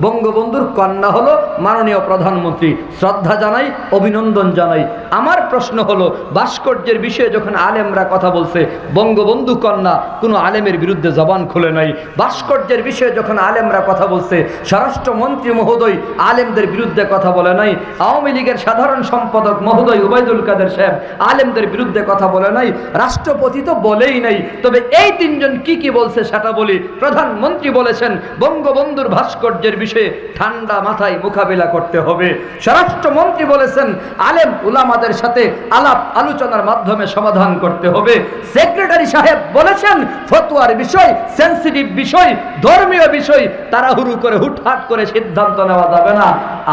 বঙ্গবন্ধুর কন্যা হলো মাননীয় প্রধানমন্ত্রী, শ্রদ্ধা জানাই, অভিনন্দন জানাই। আমার প্রশ্ন হলো, ভাস্কর্যের বিষয়ে যখন আলেমরা কথা বলছে, বঙ্গবন্ধু কন্যা কোনো আলেমের বিরুদ্ধে জবান খুলে নাই। ভাস্কর্যের বিষয়ে যখন আলেমরা কথা বলছে, স্বরাষ্ট্রমন্ত্রী মহোদয় আলেমদের বিরুদ্ধে কথা বলে নাই। আওয়ামী লীগের সাধারণ সম্পাদক মহোদয় ওবায়দুল কাদের সাহেব আলেমদের বিরুদ্ধে কথা বলে নাই। রাষ্ট্রপতি তো বলেই নাই। তবে এই 3 জন কি বলছে সেটা বলি। প্রধানমন্ত্রী বলেছেন বঙ্গবন্ধুর ভাস্কর্যের বিষয়ে ঠান্ডা মাথায় মোকাবিলা করতে হবে। স্বরাষ্ট্রমন্ত্রী বলেছেন আলেম উলামাদের সাথে আলাপ আলোচনার মাধ্যমে সমাধান করতে হবে। সেক্রেটারি সাহেব বলেছেন ফতোয়ার বিষয়, সেন্সিটিভ বিষয়, ধর্মীয় বিষয় তাড়াহুড়ো করে হুটহাট করে সিদ্ধান্ত নেওয়া যাবে না।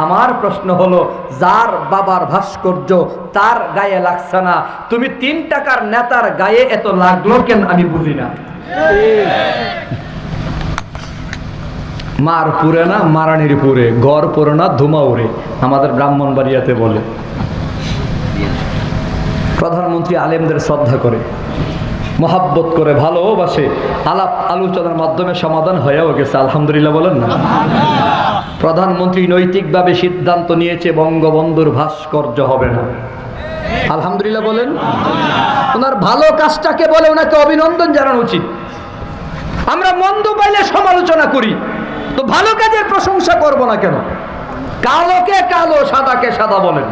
আমার প্রশ্ন হলো, যার বাবার ভাস্কর্য তার গায়ে লাগছে না, তুমি 3 টাকার নেতার গায়ে এত লাগলো কেন? আমি বুঝি না। মার পুরে না মারানির পুরে, ঘর পুরে না ধুমা উড়ে, আমাদের ব্রাহ্মণবাড়িয়াতে বলে। প্রধানমন্ত্রী আলেমদের শ্রদ্ধা করে, মহাব্বত করে, ভালোবাসে, আলাপ আলোচনার মাধ্যমে সমাধান হয়েও গেছে। আলহামদুলিল্লাহ বলেন না? প্রধানমন্ত্রী নৈতিকভাবে সিদ্ধান্ত নিয়েছে বঙ্গবন্ধুর ভাস্কর্য হবে না। আলহামদুলিল্লাহ বলেন? ওনার ভালো কাজটাকে বলে ওনাকে অভিনন্দন জানানো উচিত। আমরা মন্দ পাইলে সমালোচনা করি, তো ভালো কাজের প্রশংসা করব না কেন? কালোকে কালো, সাদাকে সাদা বলেন।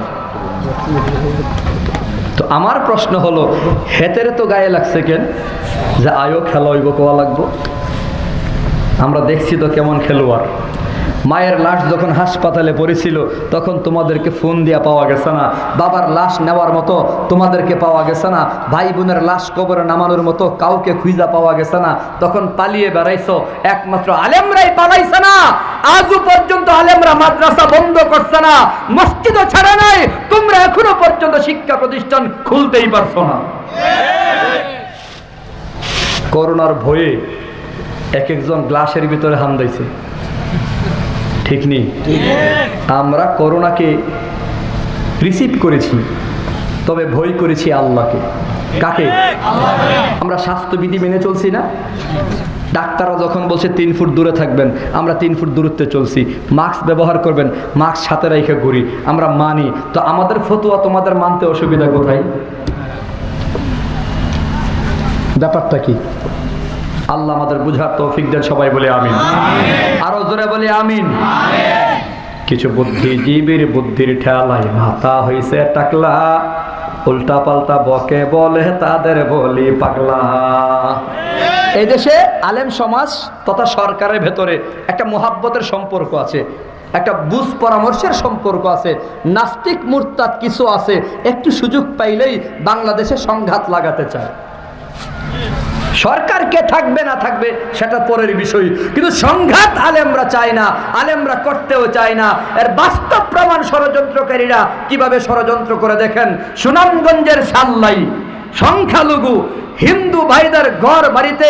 তো আমার প্রশ্ন হলো, হেতেরে তো গায়ে লাগছে কেন? যে আয়ো খেলা হইব, কোয়া লাগবো। আমরা দেখছি তো কেমন খেলোয়াড়। মায়ের লাশ যখন হাসপাতালে পড়েছিল তখন তোমাদেরকে ফোন দিয়া পাওয়া গেছে না। বাবার লাশ নেওয়ার মতো তোমাদেরকে পাওয়া গেছে না। ভাই বোনের লাশ কবরে নামানোর মতো কাউকে খুঁজা পাওয়া গেছে না। তখন পালিয়ে বেড়াইছো, একমাত্র আলেমরাই পালাইছে না। আজও পর্যন্ত আলেমরা মাদ্রাসা বন্ধ করছে না, মসজিদও ছাড়া নাই। তোমরা এখনো পর্যন্ত শিক্ষা প্রতিষ্ঠান খুলতেই পারছো না। করোনার ভয়ে একজন গ্লাসের ভিতরে হান দিয়েছে, ঠিক নেই? আমরা করোনাকে রিসিভ করেছি, তবে ভয় করেছি আল্লাহকে। কাকে? আমরা স্বাস্থ্যবিধি মেনে চলছি না? ডাক্তাররা যখন বলছে 3 ফুট দূরে থাকবেন, আমরা 3 ফুট দূরত্বে চলছি। মাস্ক ব্যবহার করবেন, মাস্ক সাথে রেখে ঘুরি, আমরা মানি। তো আমাদের ফতোয়া তোমাদের মানতে অসুবিধা কোথায়? ব্যাপারটা কি? আল্লাহ আমাদের বুঝার তৌফিক দেন। সবাই বলে আমিন। আরো জোরে বলে আমিন। কিছু বুদ্ধিজীবীর বুদ্ধির ঠেলায় মাথা হইছে টাকলা, উল্টা পাল্টা বকে বলে তাদের বলি পাগলা। এই দেশে আলেম সমাজ তথা সরকারের ভেতরে একটা মোহাব্বতের সম্পর্ক আছে, একটা বুঝ পরামর্শের সম্পর্ক আছে। নাস্তিক মুরতাদ কিছু আছে, একটু সুযোগ পাইলেই বাংলাদেশে সংঘাত লাগাতে চায়। সরকার কে থাকবে না থাকবে সেটা পরের বিষয়, কিন্তু সংঘাত আলেমরা চায় না, আলেমরা করতেও চায় না। এর বাস্তব প্রমাণ ষড়যন্ত্রকারীরা কিভাবে ষড়যন্ত্র করে দেখেন। সুনামগঞ্জের সাল্লাই সংখ্যালঘু হিন্দু ভাইদের ঘর বাড়িতে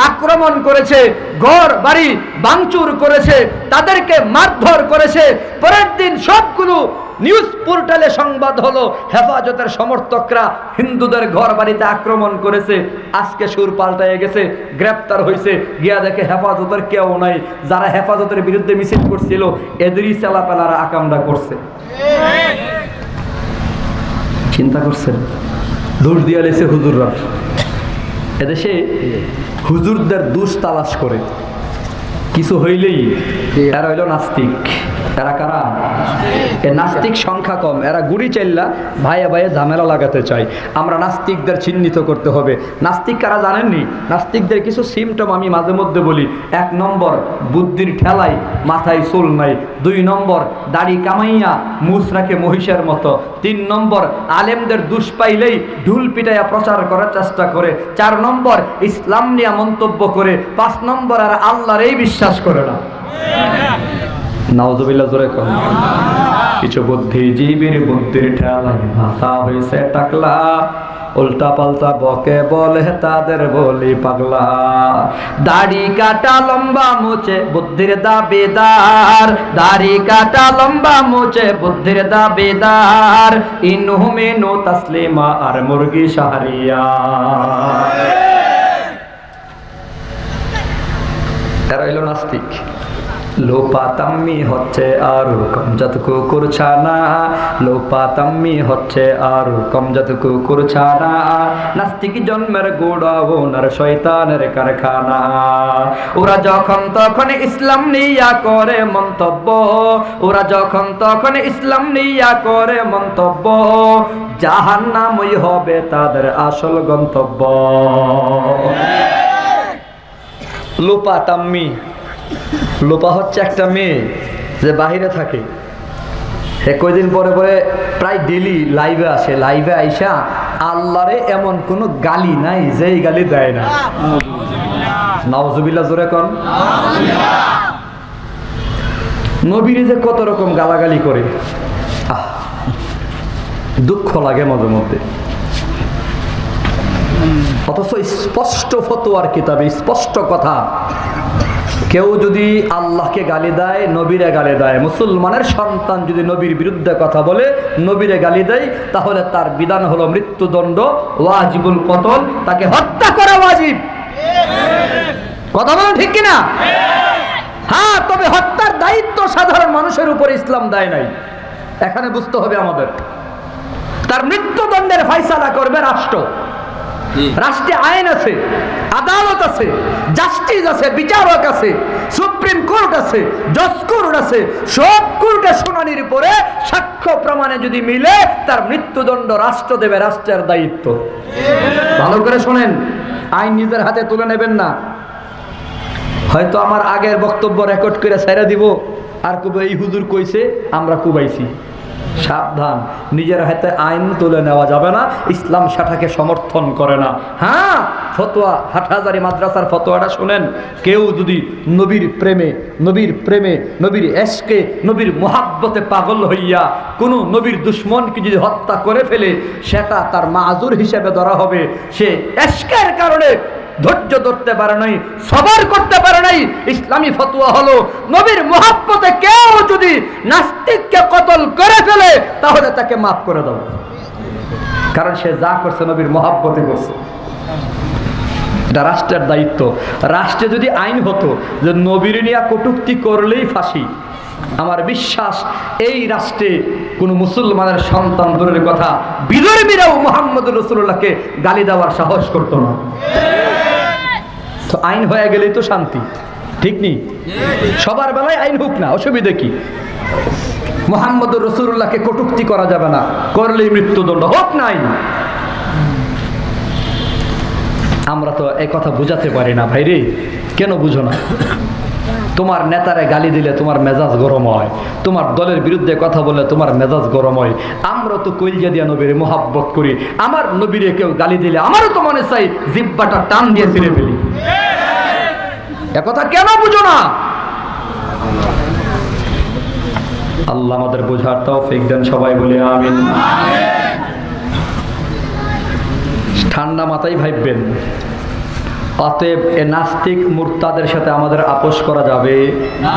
আক্রমণ করেছে, ঘর বাড়ি ভাঙচুর করেছে, তাদেরকে মারধর করেছে। পরের দিন সবগুলো নিউজ পোর্টালে সংবাদ হলো হেফাজতের সমর্থকরা হিন্দুদের ঘর বাড়িতে আক্রমণ করেছে। আজকে সুর পাল্টায় গেছে, গ্রেপ্তার হয়েছে, গিয়া দেখে হেফাজতের কেউ নাই। যারা হেফাজতের বিরুদ্ধে মিছিল করছিল এদেরই চেলাপেলারা আকামটা করছে। চিন্তা করছেন? দোষ দিয়ে লেছে হুজুররা। এদেশে হুজুরদের দোষ তালাশ করে কিছু হইলেই এরা হইল নাস্তিক। এরা কারা? এ নাস্তিক সংখ্যা কম, এরা গুড়ি চাইল্লা ভাইয়ে ভাইয়ে ঝামেলা লাগাতে চায়। আমরা নাস্তিকদের চিহ্নিত করতে হবে। নাস্তিক কারা জানেননি? নাস্তিকদের কিছু সিমটম আমি মাঝে মধ্যে বলি। 1 নম্বর, বুদ্ধির ঠেলায় মাথায় চুল নাই। 2 নম্বর, দাড়ি কামাইয়া মুছ রাখে মহিষের মতো। 3 নম্বর, আলেমদের দুষ পাইলেই ঢুল পিটাইয়া প্রচার করার চেষ্টা করে। 4 নম্বর, ইসলাম নিয়ে মন্তব্য করে। 5 নম্বর, আর আল্লাহরই বিশ্বাস করে না। নাউজুবিল্লাহ, জোরে কোন। কিছু বুদ্ধিজীবীর বুদ্ধির ঠেলায় মাথা হয়েছে টাকলা, উল্টা পাল্টা বকে বলে তাদের বলি পাগলা। দাড়ি কাটা লম্বা মুছে বুদ্ধির দাবিদার, দাড়ি কাটা লম্বা মুছে বুদ্ধির দাবিদার। ইনু মিনু তাসলিমা আর মুরগি শাহরিয়া। এরা হইল নাস্তিক। লোপাতাম্মি হচ্ছে আরো কমজাত কুকুর ছানা, লোপাতাম্মি হচ্ছে আরো কমজাত কুকুর ছানা। নাস্তিক জন্মের গোড়া ওনার শয়তানের কারখানা। ওরা যখন তখন ইসলাম নিয়া করে মন্তব্য, ওরা যখন তখন ইসলাম নিয়া করে মন্তব্য। জাহান্নামই হবে তাদের আসল গন্তব্য। লোপাতাম্মি, লোপা হচ্ছে একটা মেয়ে যে বাহিরে থাকে। কয়দিন পরে পরে প্রায় ডেলি লাইভে আসে। লাইভে আইসা আল্লাহরে এমন কোনো গালি নাই যেই গালি দেয় না। নাউজুবিল্লাহ, জোরে কোন। নবীরে যে কত রকম গালাগালি করে, দুঃখ লাগে মাঝে মধ্যে। অথচ স্পষ্ট ফতোয়ার কিতাবে স্পষ্ট কথা, কেউ যদি আল্লাহকে গালি দেয়, নবীরে গালি দেয়, মুসলমানের সন্তান যদি নবীর বিরুদ্ধে কথা বলে, নবীরে গালি দেয়, তাহলে তার বিধান হলো মৃত্যুদণ্ড, ওয়াজিবুল কতল, তাকে হত্যা করা ওয়াজিব। কথা বলো ঠিক কিনা? হ্যাঁ, তবে হত্যার দায়িত্ব সাধারণ মানুষের উপর ইসলাম দেয় নাই। এখানে বুঝতে হবে আমাদের, তার মৃত্যুদণ্ডের ফয়সালা করবে রাষ্ট্র। রাষ্ট্রে আইন আছে, আদালত আছে, জাস্টিস আছে, বিচারক আছে, সুপ্রিম কোর্ট আছে, জজ কোর্ট আছে। সব কোর্টে শুনানির পরে সাক্ষ্য প্রমাণে যদি মিলে, তার মৃত্যুদণ্ড রাষ্ট্র দেবে, রাষ্ট্রের দায়িত্ব। ভালো করে শোনেন, আইন নিজের হাতে তুলে নেবেন না। হয়তো আমার আগের বক্তব্য রেকর্ড করে ছেড়ে দিব, আর কবে এই হুজুর কইছে আমরা কুবাইছি। সাবধান, নিজের হাতে আইন তুলে নেওয়া যাবে না। ইসলাম সেটাকে সমর্থন করে না। হ্যাঁ, ফতোয়া, হাটহাজারী মাদ্রাসার ফতোয়াটা শুনেন। কেউ যদি নবীর প্রেমে, নবীর প্রেমে, নবীর এশকে, নবীর মোহাব্বতে পাগল হইয়া কোনো নবীর দুশ্মনকে যদি হত্যা করে ফেলে, সেটা তার মাযুর হিসেবে ধরা হবে। সে এশকের কারণে ধৈর্য ধরতে পারে নাই, সবর করতে পারে নাই। ইসলামী ফতোয়া হলো, নবীর মোহাব্বতে কেউ যদি নাস্তিককে কতল করে ফেলে, তাহলে তাকে মাফ করে দাও, কারণ সে যা করছে নবীর মোহাব্বতে করছে। এটা রাষ্ট্রের দায়িত্ব। রাষ্ট্রে যদি আইন হতো যে নবীর নিয়ে কটূক্তি করলেই ফাঁসি, আমার বিশ্বাস এই রাষ্ট্রে কোন মুসলমানের সন্তান দূরের কথা, বিধর্মীরাও মুহাম্মদ রাসূলুল্লাহকে গালি দেওয়ার সাহস করতো না। তো আইন হয়ে গেলেই তো শান্তি, ঠিক নেই? সবার বেলায় আইন হোক না, অসুবিধা কি? মুহাম্মদ রাসূলুল্লাহকে কটূক্তি করা যাবে না, করলেই মৃত্যুদণ্ড, হোক না আইন। আমরা তো এই কথা বুঝাতে পারি না ভাইরে। কেন বুঝো না? তোমার নেতারে গালি দিলে তোমার মেজাজ গরম হয়, তোমার দলের বিরুদ্ধে কথা বললে তোমার মেজাজ গরম হয়। আমরা তো কলিজা দিয়া নবীরে মোহাব্বত করি। আমার নবীরে কেউ গালি দিলে আমারও তো মনে চাই জিহ্বাটা টান দিয়ে ছিঁড়ে ফেলি। একথা কেন বুঝো না? আল্লাহ আমাদের বোঝার তৌফিক দেন, সবাই বলি আমিন। ঠান্ডা মাথায় ভাববেন। অতএব এ নাস্তিক মুরতাদের সাথে আমাদের আপোষ করা যাবে না।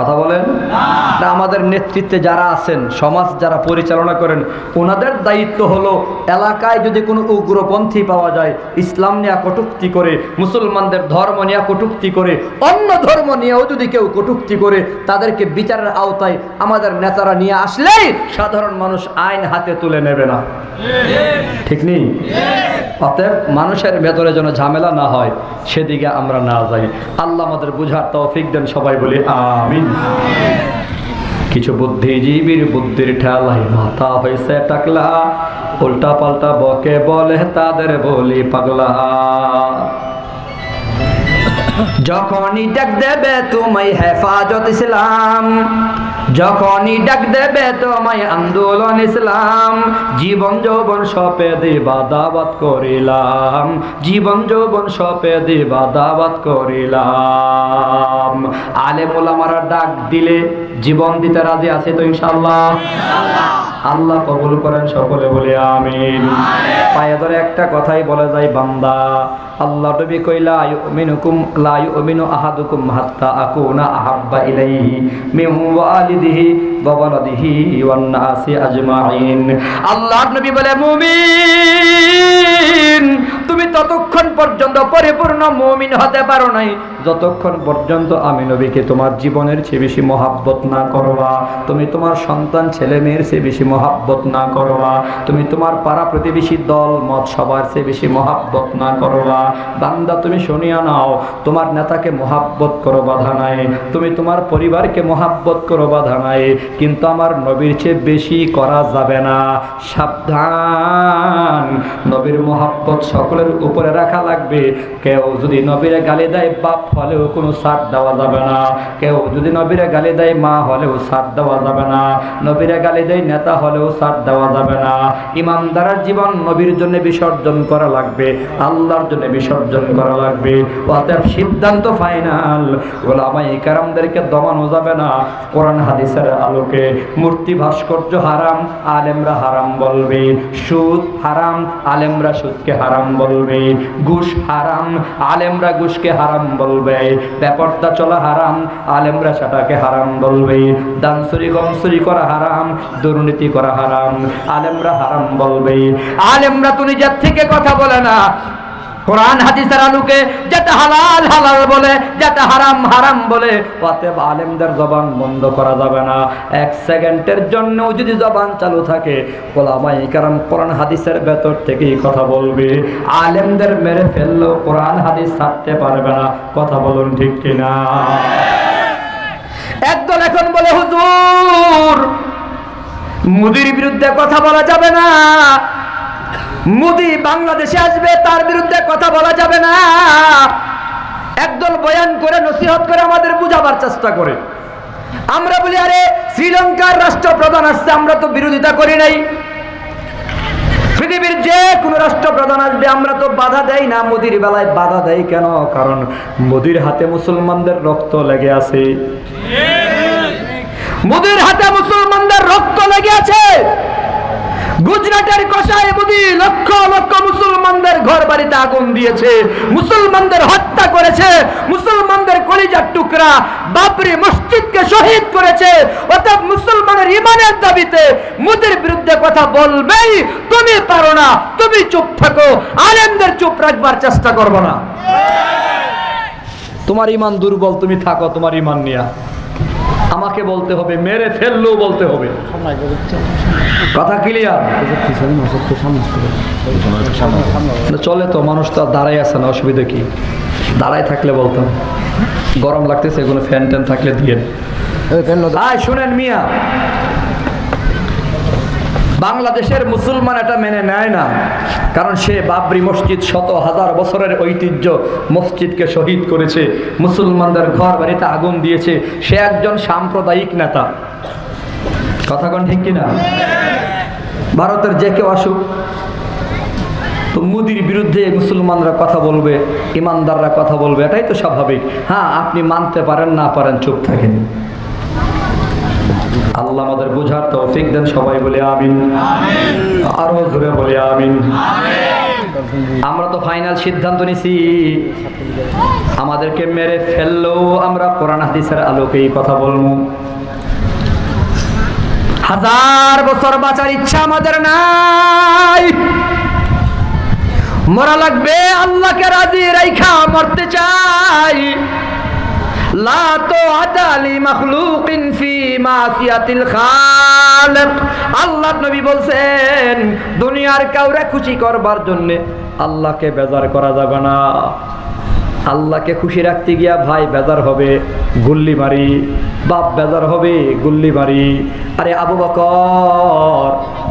কথা বলেন না। আমাদের নেতৃত্বে যারা আছেন, সমাজ যারা পরিচালনা করেন, ওনাদের দায়িত্ব হলো এলাকায় যদি কোনো উগ্রপন্থী পাওয়া যায়, ইসলাম নিয়ে কটূক্তি করে, মুসলমানদের ধর্ম নিয়ে কটূক্তি করে, অন্য ধর্ম নিয়েও যদি কেউ কটূক্তি করে, তাদেরকে বিচারের আওতায় আমাদের নেতারা নিয়ে আসলেই সাধারণ মানুষ আইন হাতে তুলে নেবে না, ঠিক নেই? অতএব মানুষের ভেতরে যেন ঝামেলা না হয় সেদিকে আমরা না যাই। আল্লাহ আমাদের বুঝার তৌফিক দেন, সবাই বলি আমিন। কিছু বুদ্ধিজীবীর বুদ্ধির ঠেলায় মাথা হয়েছে টাকলা, উল্টা পাল্টা বকে বলে তাদের বলি পাগলা। যখনই ডাক দেবে তোমায় হেফাজত ইসলাম, যখনই ডাক দেবে তোমায় আন্দোলন ইসলাম, জীবন যৌবন সপে দিবা দাওয়াত করিলাম, জীবন যৌবন সপে দিবা দাওয়াত করিলাম। আলেম ওলামারা ডাক দিলে জীবন দিতে রাজি আছে তো ইনশাআল্লাহ? আল্লাহ কবুল করেন, সকলে বলে আমিন। পায়ে ধরে একটা কথাই বলে যায় বান্দা, আল্লাহ নবী কইলা ইউমিনুকুম লা ইউমিনু আহাদুকুম হাত্তা আকুনা আহাব্বা ইলাইহি মিন ওয়ালিদিহি ওয়া ওয়ালাদিহি ওয়ান নাসি আজমাইন। আল্লাহ নবী বলে মুমিন তুমি ততক্ষণ পর্যন্ত পরিপূর্ণ মুমিন হতে পারো নাই যতক্ষণ পর্যন্ত আমি নবীকে তোমার জীবনের চেয়ে বেশি মহাব্বত না করবা, তুমি তোমার সন্তান ছেলে মেয়ের চেয়ে বেশি মহাব্বত না করবা, তুমি তোমার পাড়া প্রতিবেশী দল মত সবার চেয়ে বেশি মহাব্বত না করবা। বান্দা তুমি শুনিয়া নাও, তোমার নেতাকে মহাব্বত করো বাধা নাই, তুমি তোমার পরিবারকে মহাব্বত করো বাধা নাই, কিন্তু আমার নবীর চেয়ে বেশি করা যাবে না। সাবধান, নবীর মহাব্বত সকলের উপরে রাখা লাগবে। কেউ যদি নবীরে গালি দেয় বাপ হলেও কোনো ছাড় দেওয়া যাবে না, কেউ যদি নবীরে গালি দেয় মা হলেও ছাড় দেওয়া যাবে না, নবীরে গালি দেয় নেতা হলেও ছাড় দেওয়া যাবে না। ইমানদারের জীবন নবীর জন্য বিসর্জন করা লাগবে, আল্লাহর জন্য বিসর্জন করা লাগবে। অতএব সিদ্ধান্ত ফাইনাল, ওলামায়ে কেরামদেরকে দমানো যাবে না। কোরআন হাদিসের আলোকে মূর্তি ভাস্কর্য হারাম, আলেমরা হারাম বলবে। সুদ হারাম, আলেমরা সুদকে হারাম বলবে। ঘুষ হারাম, আলেমরা ঘুষকে হারাম বলবে। বেপরদা চলা হারাম, আলেমরা সেটাকে হারাম বলবে। দান চুরি গম চুরি করা হারাম, দুর্নীতি করা হারাম, আলেমরা হারাম বলবে। আলেমরা তো নিজের থেকে কথা বলে না, কোরআন হাদিসের আলোকে যেটা হালাল হালাল বলে, যেটা হারাম হারাম বলে। অতএব আলেমদের জবান বন্ধ করা যাবে না। এক সেকেন্ডের জন্য যদি জবান চালু থাকে, ওলামায়ে কেরাম কোরআন হাদিসের ভেতর থেকেই কথা বলবে। আলেমদের মেরে ফেললেও কোরআন হাদিস ছাড়তে পারবে না। কথা বলুন ঠিক কিনা? একদল এখন বলে হুজুর মোদির বিরুদ্ধে কথা বলা যাবে না, মোদি বাংলাদেশে আসবে তার বিরুদ্ধে কথা বলা যাবে না। একদল বয়ান করে নসিহত করে আমাদের বুঝাবার চেষ্টা করে। আমরা বলি আরে শ্রীলঙ্কার রাষ্ট্রপ্রধান আসছে, আমরা তো বিরোধিতা করি নাই। পৃথিবীর যে কোনো রাষ্ট্রপ্রধান আসবে আমরা তো বাধা দেই না। মোদির বেলায় বাধা দেয় কেন? কারণ মোদির হাতে মুসলমানদের রক্ত লেগে আছে, মোদির হাতে মুসলমানদের রক্ত লেগে আছে। গুজরাটের কসাই মোদি লক্ষ লক্ষ মুসলমানদের ঘর বাড়িতে আগুন দিয়েছে, মুসলমানদের হত্যা করেছে, মুসলমানদের কলিজার টুকরা বাবরি মসজিদকে শহীদ করেছে। অর্থাৎ মুসলমানের ইমানের দাবিতে মোদির বিরুদ্ধে কথা বলবেই তুমি পারো না, তুমি চুপ থাকো। আলেমদের চুপ রাখবার চেষ্টা করবো না। তোমার ইমান দুর্বল, তুমি থাকো তোমার ইমান নিয়ে। আমাকে বলতে হবে, মেরে ফেললেও বলতে হবে। কথা ক্লিয়ার? চলে তো, মানুষ তো দাঁড়াই আছে না, অসুবিধা কি? দাঁড়াই থাকলে বলতাম, গরম লাগতেছে, এগুলো ফ্যান ট্যান থাকলে দিয়ে। শুনেন মিয়া, বাংলাদেশের মুসলমান এটা মেনে নেয় না, কারণ সে বাবরি মসজিদ শত হাজার বছরের ঐতিহ্য মসজিদকে শহীদ করেছে, মুসলমানদের ঘর বাড়িতে আগুন দিয়েছে। সে একজন সাম্প্রদায়িক নেতা। কথা কোন ঠিক কিনা? ভারতের যে কেউ আসুক, তো মোদির বিরুদ্ধে মুসলমানরা কথা বলবে, ইমানদাররা কথা বলবে, এটাই তো স্বাভাবিক। হ্যাঁ, আপনি মানতে পারেন না পারেন, চুপ থাকেন। আল্লাহ আমাদের বুঝার তৌফিক দেন, সবাই বলে আমিন। আরো জোরে বলে আমিন। আমরা তো ফাইনাল সিদ্ধান্ত নিছি, আমাদেরকে মেরে ফেললেও আমরা কোরআন হাদিসের আলোকেই কথা বলবো। 1000 বছর বাঁচার ইচ্ছা আমাদের নাই, মরা লাগবে আল্লাহকে রাজি রাইখা মরতে চাই। লা তাআতা লি মাখলুকিন ফি মাসিয়াতিল খালিক। আল্লাহর নবী বলছেন দুনিয়ার কাউরে খুশি করবার জন্য আল্লাহকে বেজার করা যাবে না। আল্লাহকে খুশি রাখতে গিয়া ভাই বেজার হবে গুল্লি মারি, বাপ বেজার হবে গুল্লি মারি। আরে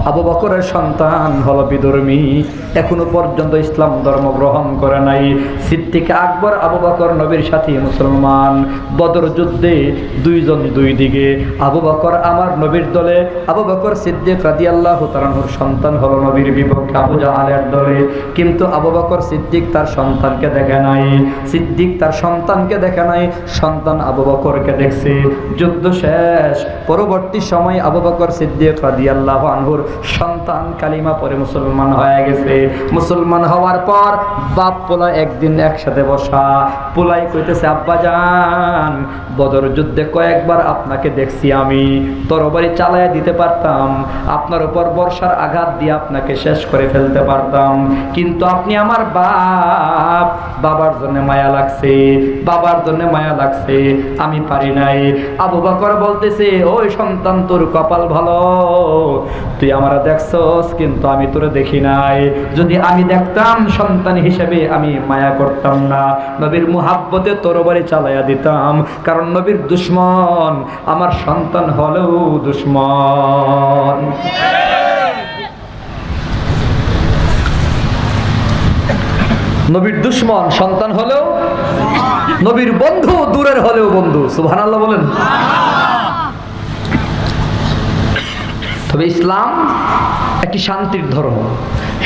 আবু বকরের সন্তান হলো বিধর্মী, এখনো পর্যন্ত ইসলাম ধর্ম গ্রহণ করে নাই। সিদ্দিক আকবর আবু বকর নবীর সাথী মুসলমান। বদর যুদ্ধে দুইজন দুই দিকে, আবু বকর আমার নবীর দলে, আবু বকর সিদ্দিক রাদিয়াল্লাহু তাআলার সন্তান হলো নবীর বিপক্ষে আবু জাহালের দলে। কিন্তু আবু বকর সিদ্দিক তার সন্তানকে দেখে নাই, সিদ্দিক তার সন্তানকে দেখে নাই, সন্তান আবু বকরকে দেখছে। যুদ্ধ শেষ, পরবর্তী সময় আবু বকর সিদ্দিক রাদিয়াল্লাহু আনহুর সন্তান কালিমা পড়ে মুসলমান হয়ে গেছে। মুসলমান হওয়ার পর বাপ পোলা একদিন একসাথে বসা, পোলাই কইতেছে আব্বা জান বদর যুদ্ধে কয়েকবার আপনাকে দেখছি, আমি তরবারি চালায়া দিতে পারতাম, আপনার উপর বর্ষার আঘাত দিয়ে আপনাকে শেষ করে ফেলতে পারতাম, কিন্তু আপনি আমার বাপ, বাবার জন্য মায়া লাগছে, বাবার জন্য মায়া লাগছে, আমি পারি নাই। আবু বকর বলতেছে ওই সন্তান তোর কপাল ভালো, তুই আমার দেখছস কিন্তু আমি তোরে দেখি নাই। যদি আমি দেখতাম সন্তান হিসেবে আমি মায়া করতাম না, নবীর মুহাব্বতে তরবারি চালায়া দিতাম, কারণ নবীর দুশমন আমার সন্তান হলেও দুশমন। নবীর দুশমন সন্তান হলেও, নবীর বন্ধু দূরের হলেও বন্ধু। সুবহানাল্লাহ বলেন। তবে ইসলাম একটি শান্তির ধর্ম,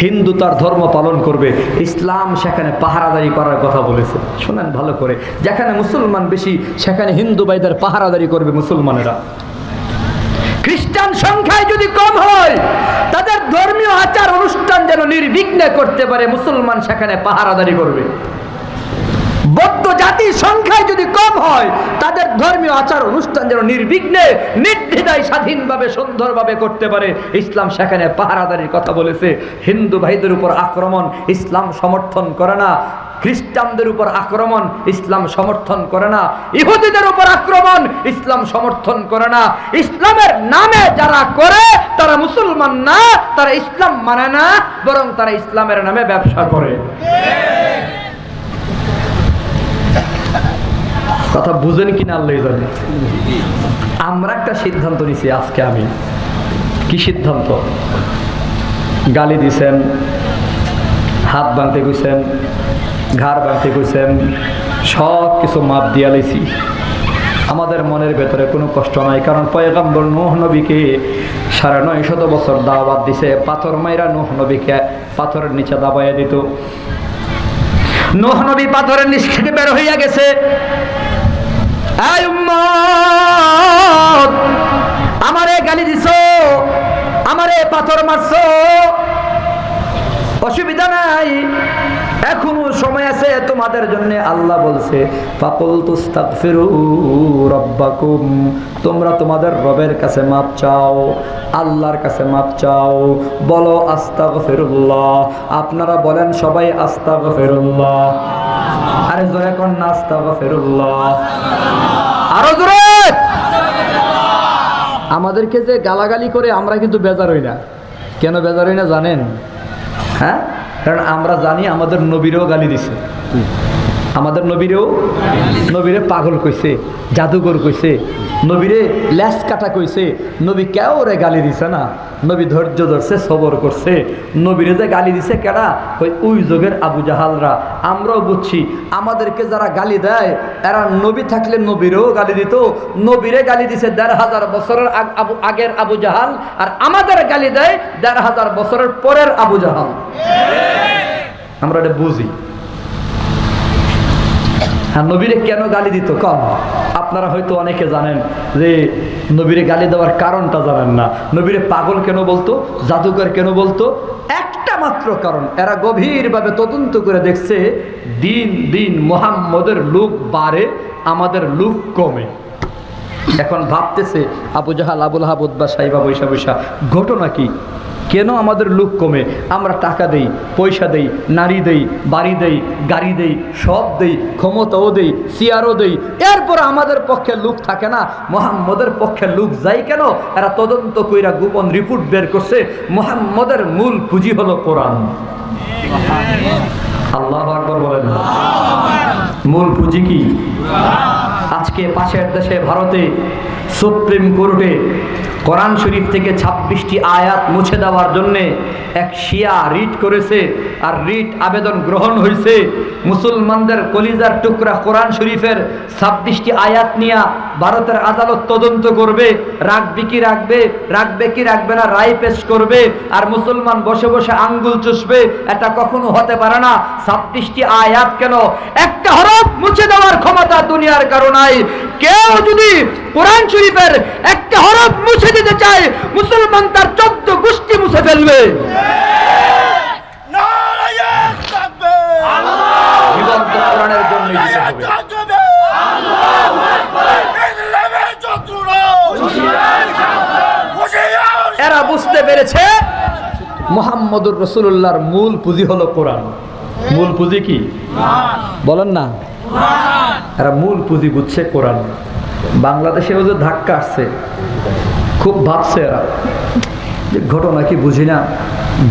হিন্দু তার ধর্ম পালন করবে, ইসলাম সেখানে পাহারাদারি করার কথা বলেছে। শোনেন ভালো করে, যেখানে মুসলমান বেশি সেখানে হিন্দু ভাইদের পাহারাদারি করবে মুসলমানেরা। খ্রিস্টান সংখ্যায় যদি কম হয় তাদের ধর্মীয় আচার অনুষ্ঠান যেন নির্বিঘ্নে করতে পারে, মুসলমান সেখানে পাহারাদারি করবে। বৌদ্ধ জাতি সংখ্যায় যদি কম হয় তাদের ধর্মীয় আচার অনুষ্ঠান যেন নির্বিঘ্নে নির্দ্বিধায় স্বাধীনভাবে সুন্দরভাবে করতে পারে, ইসলাম সেখানে পাহারাদারির কথা বলেছে। হিন্দু ভাইদের উপর আক্রমণ ইসলাম সমর্থন করে না, খ্রিস্টানদের উপর আক্রমণ ইসলাম সমর্থন করে না, ইহুদিদের উপর আক্রমণ ইসলাম সমর্থন করে না। ইসলামের নামে যারা করে তারা মুসলমান না, তারা ইসলাম মানে না, বরং তারা ইসলামের নামে ব্যবসা করে। কথা বুঝেন কিনা আল্লাহ জানে। আমরা একটা সিদ্ধান্ত নিছি আজকে। আমি কি সিদ্ধান্ত? গালি দিছেন, হাত ভাঙতে কইছেন, ঘাড় ভাঙতে কইছেন, সব কিছু মাপ দিয়া লাইছি। আমাদের মনের ভেতরে কোনো কষ্ট নাই, কারণ পয়গম্বর নূহ নবীকে 950 বছর দাওয়াত দিছে। পাথর মাইরা নূহ নবীকে পাথরের নিচে দাবাইয়া দিত। নূহ নবী পাথরের নিচ থেকে বের হইয়া গেছে। এই উম্মত, আমারে গালি দিছো, আমারে পাথর মারছো, অসুবিধা নাই, এখনো সময় আছে তোমাদের জন্য। আল্লাহ বলছে ফাকুলতুস্তাগফিরু রাব্বাকুম, তোমরা তোমাদের রবের কাছে মাপ চাও, আল্লাহর কাছে মাপ চাও। বলো আস্তাগফিরুল্লাহ। আপনারা বলেন সবাই আস্তাগফিরুল্লাহ। আরে জোরে কোন না আস্তাগফিরুল্লাহ, আরো জোরে। আমাদেরকে যে গালাগালি করে আমরা কিন্তু বেজার হই না। কেন বেজার হই না জানেন? হ্যাঁ, কারণ আমরা জানি আমাদের নবীরও গালি দিছে, আমাদের নবীরে পাগল কইছে, জাদুঘর কইছে, নবীরে ল্যাস কাটা কইছে। নবী কেউ রে গালি দিছে না, নবী ধৈর্য ধরছে, সবর করছে। নবীরে যে গালি দিছে কেডা? ওই যুগের আবু জাহালরা। আমরাও বুঝছি আমাদেরকে যারা গালি দেয় এরা নবী থাকলে নবীরেও গালি দিত। নবীরে গালি দিছে 1500 বছরের আগের আবু জাহাল, আর আমাদের গালি দেয় 1500 বছরের পরের আবু জাহাল। আমরা এটা বুঝি। হ্যাঁ, নবীরে কেন গালি দিত? কম আপনারা হয়তো অনেকে জানেন যে নবীরে গালি দেওয়ার কারণটা জানেন না। নবীরে পাগল কেন বলতো, জাদুকর কেন বলতো? একটা মাত্র কারণ, এরা গভীরভাবে তদন্ত করে দেখছে দিন দিন মুহাম্মদের লোক বাড়ে, আমাদের লোক কমে। এখন ভাবতেছে আবু জাহাল, আবুল আহাব, উতবা, সাইবা বৈশা বৈশা ঘটনা কি, কেন আমাদের লোক কমে? আমরা টাকা দেই, পয়সা দেই, নারী দেই, বাড়ি দেই, গাড়ি দেই, সব দেই, ক্ষমতাও দেই, চেয়ারও দেই, এরপর আমাদের পক্ষে লোক থাকে না। মুহাম্মদের পক্ষে লোক যাই কেন? এরা তদন্ত কইরা গোপন রিপোর্ট বের করছে মুহাম্মদের মূল পুঁজি হলো কোরআন। আল্লাহু আকবার বলেন। মূল পুঁজি কি? আজকে পাশের দেশে ভারতে সুপ্রিম কোর্টে কোরআন শরীফ থেকে 26টি আয়াত মুছে দেওয়ার জন্য এক শিয়া রিট করেছে, আর রিট আবেদন গ্রহণ হয়েছে। মুসলমানদের কলিজার টুকরা কোরআন শরীফের 26টি আয়াত নিয়ে ভারতের আদালত তদন্ত করবে, রাখবে কি রাখবে, রাখবে কি রাখবে না রায় পেশ করবে, আর মুসলমান বসে বসে আঙ্গুল চুষবে। এটা কখনো হতে পারে না। 26টি আয়াত কেন, একটা হরফ মুছে দেওয়ার ক্ষমতা দুনিয়ার কারো নাই। কেউ যদি কোরআন শরীফের একটা হরফ মুছে দিতে চায়, মুসলমান তার 14 গোষ্ঠী মুছে ফেলবে। কোরআনের জন্যই দিতে হবে। এরা বুঝতে পেরেছে মুহাম্মদুর রাসূলুল্লাহর মূল পুঁজি হলো কোরআন। মূল পুঁজি কি বলেন না? এরা মূল পুঁজি বুঝছে কোরআন। বাংলাদেশেও যে ধাক্কা আসছে, খুব ভাবছে এরা যে ঘটনা কি বুঝি না,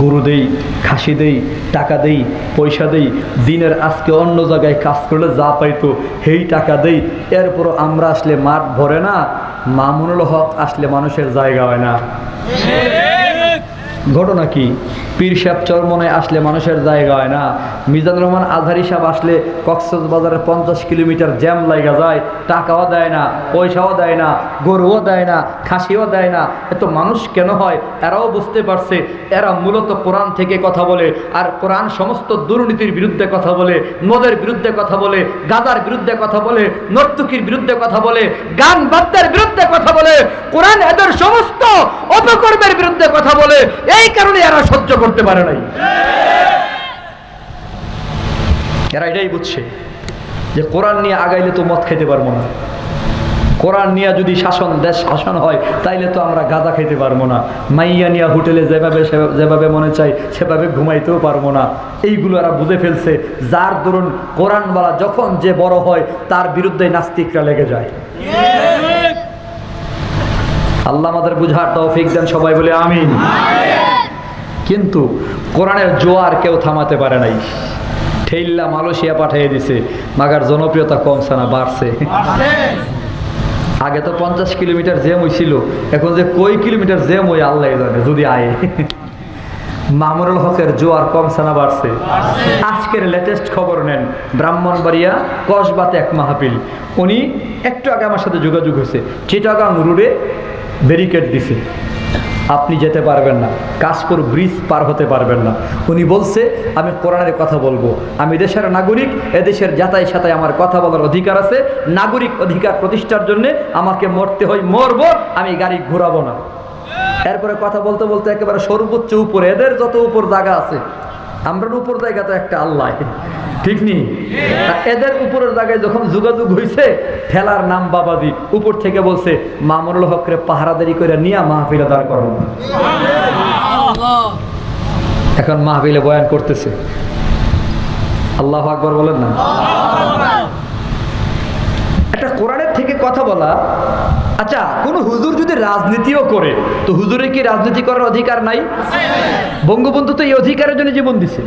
গরু দেই, খাসি দেই, টাকা দেই, পয়সা দেই, দিনের আজকে অন্য জায়গায় কাজ করলে যা পাইতো সেই টাকা দেই, এরপরও আমরা আসলে মাঠ ভরে না, মামুনুল হক আসলে মানুষের জায়গা হয় না। ঘটনা কি? পীর সাহেব চরমনায় আসলে মানুষের জায়গা হয় না, মিজানুর রহমান আজহারি সাহেব আসলে কক্সবাজারে 50 কিলোমিটার জ্যাম লাগা যায়, টাকাও দেয় না, পয়সাও দেয় না, গরুও দেয় না, খাসিও দেয় না। এত মানুষ কেন হয়? এরাও বুঝতে পারছে এরা মূলত কোরআন থেকে কথা বলে, আর কোরআন সমস্ত দুর্নীতির বিরুদ্ধে কথা বলে, মদের বিরুদ্ধে কথা বলে, গাঁজার বিরুদ্ধে কথা বলে, নর্তকীর বিরুদ্ধে কথা বলে, গান বাদ্যের বিরুদ্ধে কথা বলে। কোরআন এদের সমস্ত অপকর্মের বিরুদ্ধে কথা বলে, এই কারণে এরা সহ্য করতে পারে নাই। এরা এটাই বুঝছে যে কোরআন নিয়ে আগাইলে তো মদ খেতে পারবো না, কোরআন নিয়ে যদি দেশ শাসন হয় তাইলে তো আমরা গাঁজা খেতে পারবো না, মাইয়া নিয়া হোটেলে যেভাবে মনে চাই সেভাবে ঘুমাইতেও পারবো না। এইগুলো এরা বুঝে ফেলছে। যার দরুন কোরআনওয়ালা যখন যে বড় হয় তার বিরুদ্ধে নাস্তিকরা লেগে যায়। আল্লাহ আমাদের বুঝার তৌফিক দেন, সবাই বলে আমিন। কিন্তু কোরআনের জোয়ার কেউ থামাতে পারে নাই। ঠেইল্লা মালয়েশিয়া পাঠিয়ে দিছে, মাগার জনপ্রিয়তা কমছে না, বাড়ছে। আগে তো 50 কিলোমিটার জ্যাম হয়েছিল, এখন যে কই কিলোমিটার জ্যাম হয়ে আল্লাহ জানে যদি আয়ে। মামুনুল হকের জোয়ার কমছে না বাড়ছে? আজকের লেটেস্ট খবর নেন, ব্রাহ্মণবাড়িয়া কসবাতে এক মাহফিল, উনি একটু আগে আমার সাথে যোগাযোগ হয়েছে, চিটাগাং রোডে ব্যারিকেড দিছে, আপনি যেতে পারবেন না, কাশপুর ব্রিজ পার হতে পারবেন না। উনি বলছে আমি কোরআনের কথা বলবো, আমি দেশের নাগরিক, এদেশের যাতাই সাতাই আমার কথা বলার অধিকার আছে, নাগরিক অধিকার প্রতিষ্ঠার জন্য আমাকে মরতে হয় মরবো, আমি গাড়ি ঘোরাবো না। এরপরে কথা বলতে বলতে একেবারে সর্বোচ্চ উপরে, এদের যত উপর জায়গা আছে, আমরা উপর জায়গা তো একটা আল্লাহ, ঠিক নেই? এদের উপরের জায়গায় যখন যোগাযোগ হয়েছে, ঠেলার নাম বাবাজি উপর থেকে বলছে মামুনুল হকরে পাহারাদারি করে নিয়ে মাহফিলে দাঁড় করো। এখন মাহফিলে বয়ান করতেছে, আল্লাহু আকবার বলেন না। একটা কোরআনের থেকে কথা বলা। আচ্ছা, কোন হুজুর যদি রাজনীতিও করে তো হুজুরের কি রাজনীতি করার অধিকার নাই? বঙ্গবন্ধু তো এই অধিকারের জন্য জীবন দিছে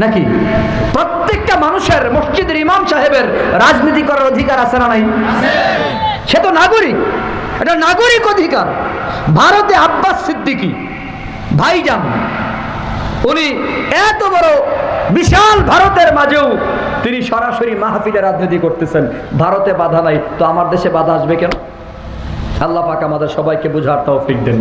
নাকি? প্রত্যেকটা মানুষের, মসজিদের ইমাম সাহেবের রাজনীতি করার অধিকার আছে না নাই? সে তো নাগরিক, এটা নাগরিক অধিকার। ভারতে আব্বাস সিদ্দিকী ভাইজান, উনি এত বড় বিশাল ভারতের মাঝেও তিনি সরাসরি মাহফিলে রাজনীতি করতেছেন, ভারতে বাধা নাই, তো আমার দেশে বাধা আসবে কেন? আল্লাহ পাক আমাদের সবাইকে বুঝার তৌফিক দেন।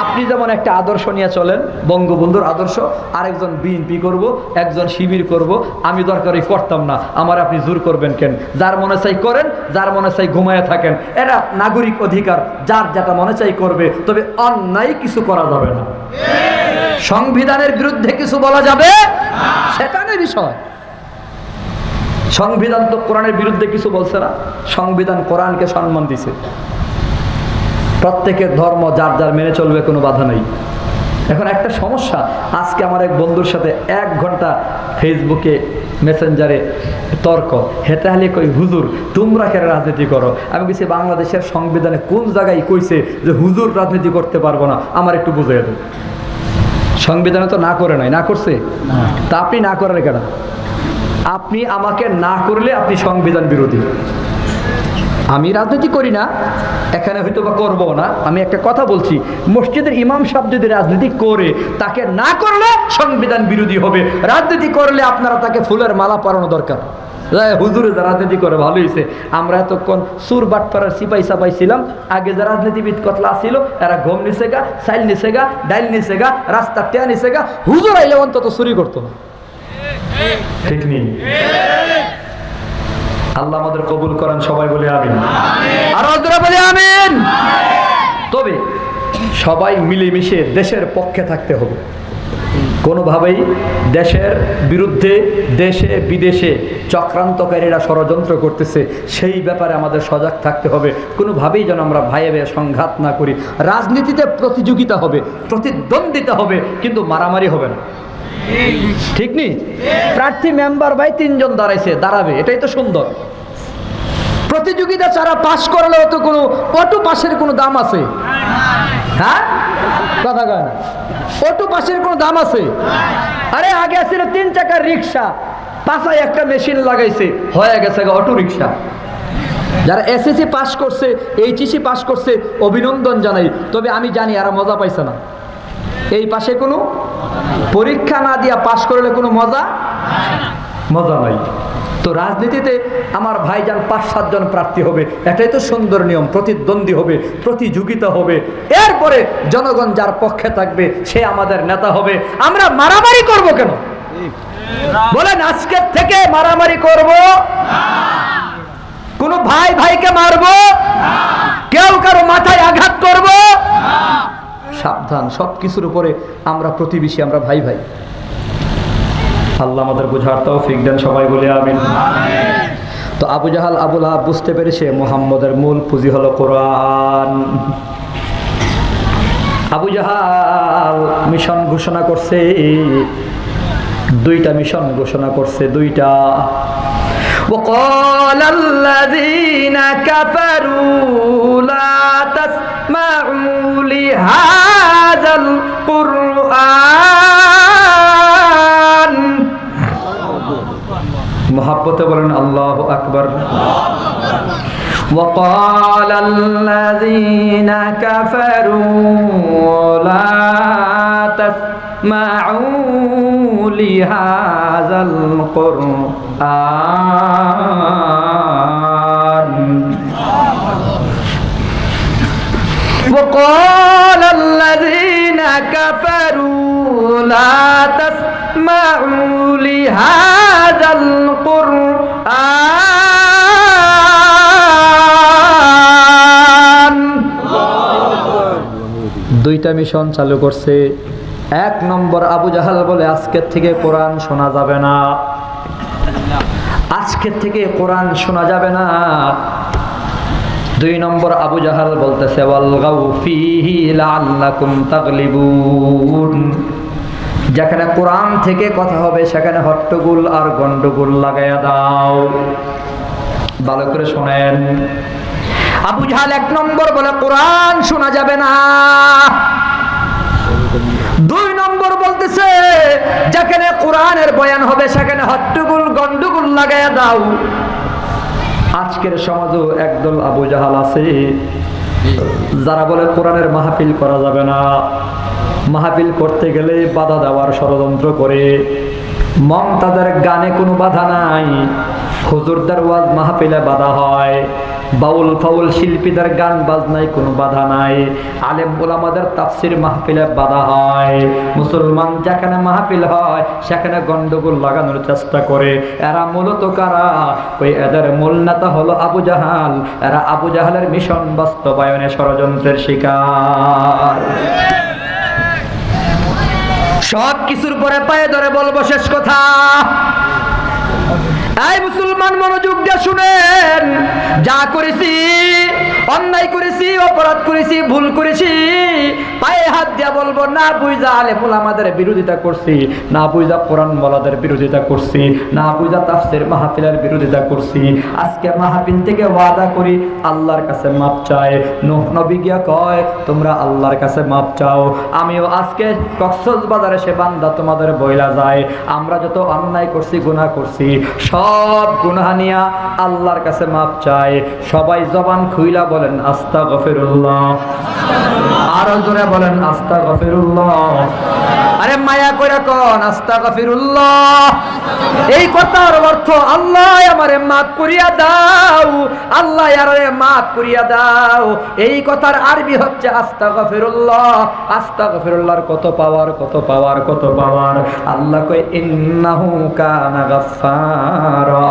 আপনি যেমন একটা আদর্শ নিয়ে চলেন, বঙ্গবন্ধুর আদর্শ, আরেকজন বিএনপি করব, একজন শিবির করব, আমি দরকারি করতাম না, আমার আপনি জোর করবেন কেন? যার মনে চাই করেন, যার মনে চাই ঘুমায় থাকেন, এটা নাগরিক অধিকার, যার যেটা মনে চাই করবে, তবে অন্যায় কিছু করা যাবে না। সংবিধানের বিরুদ্ধে কিছু বলা যাবে সেটা না বিষয়। সংবিধান তো কোরআনের বিরুদ্ধে কিছু বলছে না, সংবিধান কোরআনকে সম্মান দিছে। প্রত্যেকের ধর্ম যার যার মেনে চলবে, কোনো বাধা নেই। এখন একটা সমস্যা, আজকে আমার এক বন্ধুর সাথে 1 ঘন্টা ফেসবুকে মেসেঞ্জারে তর্ক, হেতে হালি কই হুজুর তোমরা কেন রাজনীতি করো? আমি বলছি বাংলাদেশের সংবিধানে কোন জায়গায় কইছে যে হুজুর রাজনীতি করতে পারবো না? আমার একটু বুঝিয়ে দেন। সংবিধানে তো না করে নাই, না করছে, তা আপনি না করেন কেন? আপনি আমাকে না করলে আপনি সংবিধান বিরোধী। আমি রাজনীতি করি না, এখানে হয়তো বা করবো না। আমি একটা কথা বলছি, মসজিদের ইমাম সাহেব যদি রাজনীতি করে, তাকে না করলে সংবিধান বিরোধী হবে। রাজনীতি করলে আপনারা তাকে ফুলের মালা পরানো দরকার। হুজুরে যা রাজনীতি করে ভালো হয়েছে। আমরা এতক্ষণ সুর বাটপাড়ার সিপাই সাপাই ছিলাম, আগে যে রাজনীতিবিদ কতলা ছিল, এরা গম নিছে গা, চাইল নিছে গা, ডাইল নিছে গা, রাস্তা টেয়া নিছে গা। হুজুর আইলে অন্তত চুরি করতো না, ঠিক নেই? আল্লাহ আমাদের কবুল করেন, সবাই বলে আমিন। আর ওরা বলে আমিন। তবে সবাই মিলেমিশে দেশের পক্ষে থাকতে হবে। কোনোভাবেই দেশের বিরুদ্ধে দেশে বিদেশে চক্রান্তকারীরা ষড়যন্ত্র করতেছে, সেই ব্যাপারে আমাদের সজাগ থাকতে হবে। কোনোভাবেই যেন আমরা ভাইয়ে ভাইয়ে সংঘাত না করি। রাজনীতিতে প্রতিযোগিতা হবে, প্রতিদ্বন্দ্বিতা হবে, কিন্তু মারামারি হবে না, ঠিক নেই? প্রার্থী মেম্বার ভাই 3 জন দাঁড়াবে, এটাই তো সুন্দর। প্রতিযোগিতা ছাড়া পাশ করলেও তো কোনো অটো পাশের কোনো দাম আছে? হ্যাঁ, কথা কয় না। অটো পাশের কোনো দাম আছে? আরে আগে ছিল 3 চাকার রিক্সা, পাশায় একটা মেশিন লাগাইছে, হয়ে গেছে অটো রিক্সা। যারা এসএসসি পাস করছে, এইচএসসি পাস করছে, অভিনন্দন জানাই। তবে আমি জানি এরা মজা পাইছে না। এই পাশে কোনো পরীক্ষা না দিয়া পাশ করলে কোনো মজা নাই। তো রাজনীতিতে আমার ভাইজান 5-7 জন প্রার্থী হবে, এটাই তো সুন্দর নিয়ম। প্রতিদ্বন্দ্বী হবে, প্রতিযোগিতা হবে, এরপরে জনগণ যার পক্ষে থাকবে সে আমাদের নেতা হবে। আমরা মারামারি করব কেন বলেন? আজকের থেকে মারামারি করব না। কোনো ভাই ভাইকে মারব না, কেউ কারো মাথায় আঘাত করব না। সাবধান, সব কিছুর উপরে আমরা প্রতিবেশী, আমরা ভাই ভাই। আল্লাহ আমাদের বুঝার তৌফিক দেন, সবাই বলে আমিন। তো আবু জাহাল আবু লাহাব বুঝতে পেরেছে মুহাম্মদের মূল পুঁজি হলো কোরআন। আবু জাহাল মিশন ঘোষণা করছে, 2টা মিশন ঘোষণা করছে, 2টা। وقال الذين كفروا لا تسمعوا لهذا القرآن। محبته বলেন আল্লাহু আকবার। وقال الذين كفروا لا تسمعوا لهذا القرآن وقال الذين كفروا لا تسمعوا لهذا القرآن। 2টা মিশন চালু করছে। 1 নম্বর, আবু জাহাল বলে আজকের থেকে কোরআন শোনা যাবে না, আজকের থেকে কোরআন শোনা যাবে না। 2 নম্বর, আবু জাহাল বলতেছে ওয়ালগাউ ফীহি লাআল্লাকুম তাগলিবুন। যেখানে কোরআন থেকে কথা হবে সেখানে হট্টগোল আর গন্ডগোল লাগাইয়া দাও। ভালো করে শোনেন, আবু জাহাল 1 নম্বর বলে কোরআন শোনা যাবে না। 2 নম্বর বলতেছে যেখানে কোরআনের বয়ান হবে সেখানে হট্টগোল গন্ডগোল লাগাইয়া দাও। আজকের সমাজও একদল আবু জাহাল আছে যারা বলে কোরআনের মাহফিল করা যাবে না, মাহফিল করতে গেলে বাধা দেওয়ার ষড়যন্ত্র করে। মমতাজের গানে কোনো বাধা নাই, হুজুরদের ওয়াজ মাহফিলে বাধা হয়। বাউল ফাউল শিল্পীদের গান বাজনায় কোনো বাধা নাই, আলেম ওলামাদের তাফসির মাহফিলে বাধা হয়। মুসলমান যেখানে মাহফিল হয় সেখানে গন্ডগোল লাগানোর চেষ্টা করে। এরা মূলত কারা? ওই এদের মূল নেতা হলো আবু জাহাল। এরা আবু জাহালের মিশন বাস্তবায়নে ষড়যন্ত্রের শিকার। সব কিছুর পরে পায়ে ধরে বলবো শেষ কথা, এই মুসলমান মনোযোগ দিয়ে শুনেন, যা করেছি, অন্যায় করেছি, অপরাধ করেছি, ভুল করেছি, পায়ে হাত দিয়া বলবো না বুঝা আলেম ওলামাদের বিরোধিতা করছি, না বুঝা কোরআন ওয়ালাদের বিরোধিতা করছি, না বুঝা তাফসীর মাহফিলের বিরোধিতা করছি। আজকে মাহফিল থেকে ওয়াদা করি আল্লাহর কাছে মাপ চাই। নূহ নবী গিয়া কয় তোমরা আল্লাহর কাছে মাপ চাও। আমিও আজকে কক্সবাজারে সে বান্দা তোমাদের বইলা যায়, আমরা যত অন্যায় করছি, গুনাহ করছি, সব গুনাহ নিয়া আল্লাহর কাছে মাপ চাই। সবাই জবান খুইলা বলেন আস্তাগফিরুল্লাহ, আরো জোরে বলেন আস্তাগফিরুল্লাহ। আরে মায়া কইরা কোন আস্তাগফিরুল্লাহ। এই কথার অর্থ আল্লাহ আমারে মাফ করিয়া দাও, আল্লাহ আমারে মাফ করিয়া দাও। এই কথার আরবি হচ্ছে আস্তাগফিরুল্লাহ। আস্তাগফিরুল্লাহর কত পাওয়ার, কত পাওয়ার, কত পাওয়ার। আল্লাহ কয় ইন্নাহু কানা গাফফারা।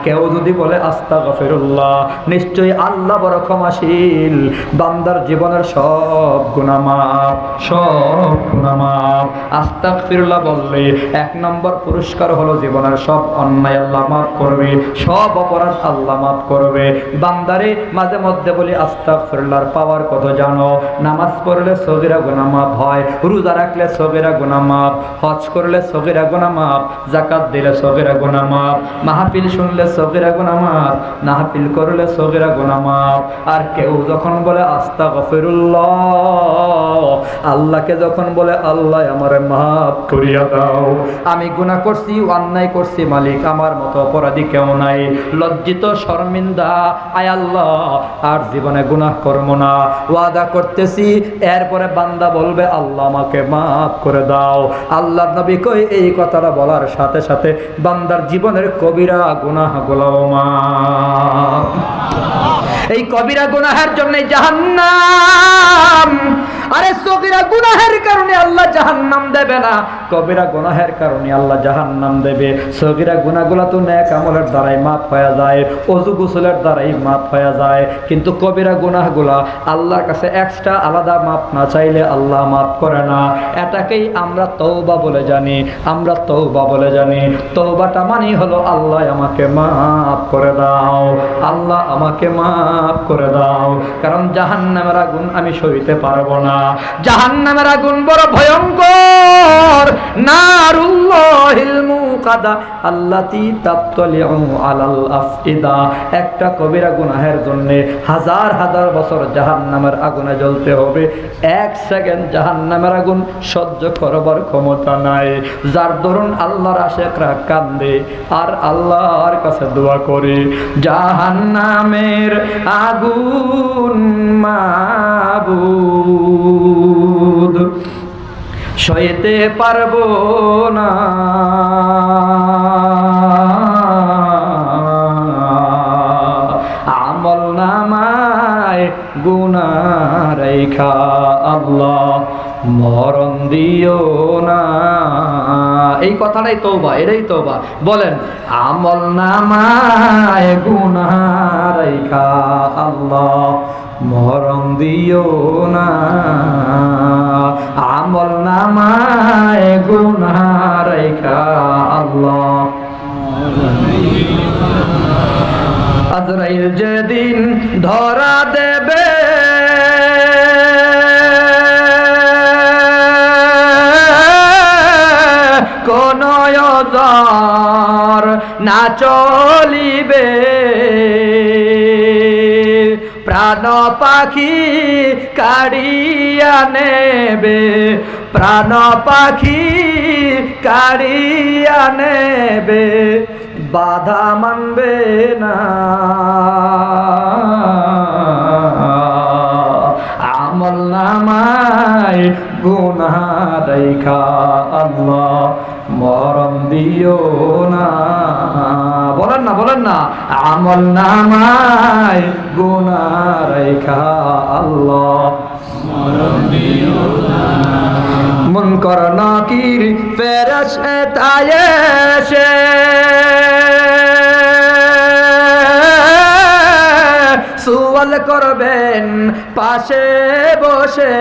কেউ যদি বলে আস্তাগফিরুল্লাহ, নিশ্চয়ই আল্লাহ বড় ক্ষমাশীল, বান্দার জীবনের সব গুনাহ মাফ, সব গুনাহ মাফ। আস্তাগফিরুল্লাহ বললে এক নম্বর পুরস্কার হলো জীবনের সব অন্যায় আল্লাহ মাফ করবে, সব অপরাধ আল্লাহ মাফ করবে। বান্দারে মাঝে মধ্যে বলি আস্তাগফিরুল্লাহর পাওয়ার কত জানো? নামাজ পড়লে সগীরা গুনাহ মাফ হয়, রোজা রাখলে সগীরা গুনাহ মাফ, হজ করলে সগীরা গুনাহ মাফ, যাকাত দিলে সগীরা গুনাহ মাফ, মাহফিল শুনলে সগীরা গুনাহ মাফ, মাহফিল করলে সগীরা গুনাহ মাফ। আর কেউ যখন বলে আস্তাগফিরুল্লাহ, আল্লাহকে যখন বলে আল্লাহ আমারে মাফ করিয়া দাও, আমি গুনাহ করছি, অন্যায় করছি, মালিক আমার মতো অপরাধী কেউ নাই, লজ্জিত শর্মিন্দা, আয় আল্লাহ আর জীবনে গুনাহ করব না, ওয়াদা করতেছি। এরপরে বান্দা বলবে আল্লাহ আমাকে মাফ করে দাও। আল্লাহর নবী কই এই কথাটা বলার সাথে সাথে বান্দার জীবনের কবিরা গুনাহগুলোও মাফ। এই কবিরা গুনাহের জন্য জাহান্নাম। আরে সগীরা গুনাহের কারণে আল্লাহ জাহান্নাম দেবে না, কবিরা গুনাহের কারণে আল্লাহ জাহান্নাম দেবে। সগীরা গুনাহগুলো তো নেক আমলের দ্বারাই মাফ হয়ে যায়, ওযু গোসলের দ্বারাই মাফ হয়ে যায়, কিন্তু কবিরা গুনাহগুলো আল্লাহর কাছে এক্সট্রা আলাদা মাফ না চাইলে আল্লাহ মাফ করে না। এটাকেই আমরা তওবা বলে জানি, আমরা তওবা বলে জানি। তওবাটা মানে হলো আল্লাহ আমাকে মাফ করে দাও, আল্লাহ আমাকে মাফ করে দাও। কারণ জাহান্নামের আগুন আমি সইতে পারবো না, জাহান্নামের আগুন বড় ভয়ঙ্কর। নারুল্লাহিল মুকাদা আল্লাতী তাবতালিউ আলাল আফইদা। একটা কবিরা গুনাহের জন্য হাজার হাজার বছর জাহান্নামের আগুনে জ্বলতে হবে, এক সেকেন্ড জাহান্নামের আগুন সহ্য করবার ক্ষমতা নাই। যার দরুন আল্লাহর আশিকরা কান্দে আর আল্লাহর কাছে দোয়া করে, জাহান্নামের আগুন মাবুদ সইতে পারবো না, আমল নামায় গুনাহ রাইখা আল্লাহ মরণ দিও না। এই কথাটাই তওবা, এটাই তওবা। বলেন আমল নামায় গুনাহ রাইখা আল্লাহ মরণ দিও না, আমল নামায় গুনাহ রাইখা আল্লাহ। আজরাইল যেদিন ধরা দেবে কোন ওযর না চলিবে, প্রাণ পাখি কাড়িয়া নেবে, প্রাণ পাখি কাড়িয়া নেবে, বাধা মানবে না। আমল নামায় গুনাহ রাইখা আল্লাহ মরণ দিও না। বলেন না, বলেন না, আমল নামায় গুনাহ রাইখা আল্লাহ মরণ দিও না। মুনকার নাকির ফেরেশতা এসে সুয়াল করবেন পাশে বসে,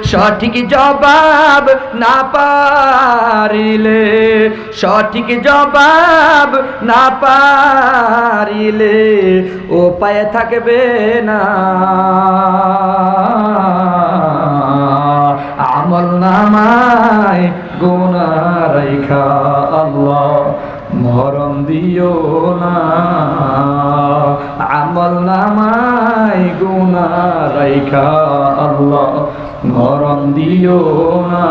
সঠিক জবাব না পারিলে, সঠিক জবাব না পারিলে উপায় থাকবে না। আমল নামায় গুনাহ রাইখা আল্লাহ মরণ দিও না। আমল নামায় গুনাহ রাইখা আল্লাহ মরণ দিও না।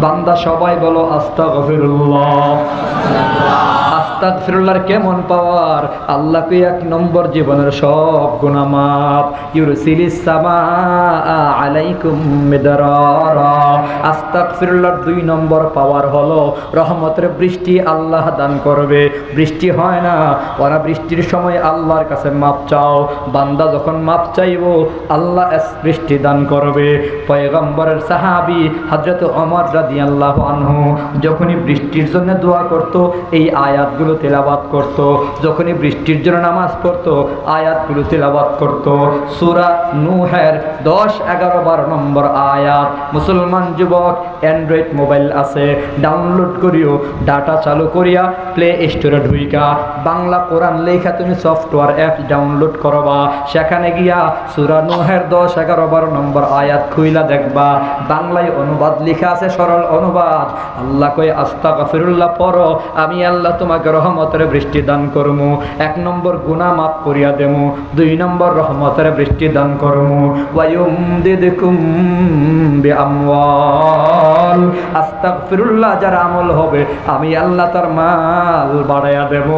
বান্দা সবাই বলো আস্তাগফিরুল্লাহ। আস্তাগফিরুল্লাহর কেমন পাওয়ার! আল্লাহকে এক নম্বর জীবনের সব গুনাহ মাফ। ইউরসিলিস সামাআ আলাইকুম মিদরারা। আস্তাগফিরুল্লাহর দুই নম্বর পাওয়ার হলো রহমতের বৃষ্টি আল্লাহ দান করবে। বৃষ্টি হয় না, ওরা বৃষ্টির সময় আল্লাহর কাছে মাপ চাও। বান্দা যখন মাপ চাইবো আল্লাহ বৃষ্টি দান করবে। পয়গম্বরের সাহাবী হযরত ওমর রাদিয়াল্লাহু আনহু যখনই বৃষ্টির জন্য দোয়া করত এই আয়াতগুলো তেলাওয়াত করত। যখনই বৃষ্টির জন্য নামাজ পড়তো আয়াতগুলো তেলাওয়াত করত। সূরা নূহের 10, 11, 12 নম্বর আয়াত। মুসলমান যুবক অ্যান্ড্রয়েড মোবাইল আছে, ডাউনলোড করিও, ডাটা চালু করিয়া প্লে স্টোরে ঢুইকা বাংলা কোরআন লেখা তুমি সফটওয়্যার অ্যাপ ডাউনলোড করবা। সেখানে গিয়া সূরা নূহের 10, 11, 12 নম্বর আয়াত খুইলা দেখবা বাংলায় অনুবাদ লেখা আছে, সরল অনুবাদ। আল্লাহ কই আস্তাগফিরুল্লাহ পড়ো, আমি আল্লাহ তোমাকে রহমতের বৃষ্টি দান করমু। 1 নম্বর গুনাহ মাফ করিয়া দেমু, 2 নম্বর রহমতের বৃষ্টি দান করমু। ওয়ায়ুমদিদকুম বিআমওয়াল। আস্তাগফিরুল্লাহ যার আমল হবে আমি আল্লাহ তার মাল বাড়াইয়া দেব।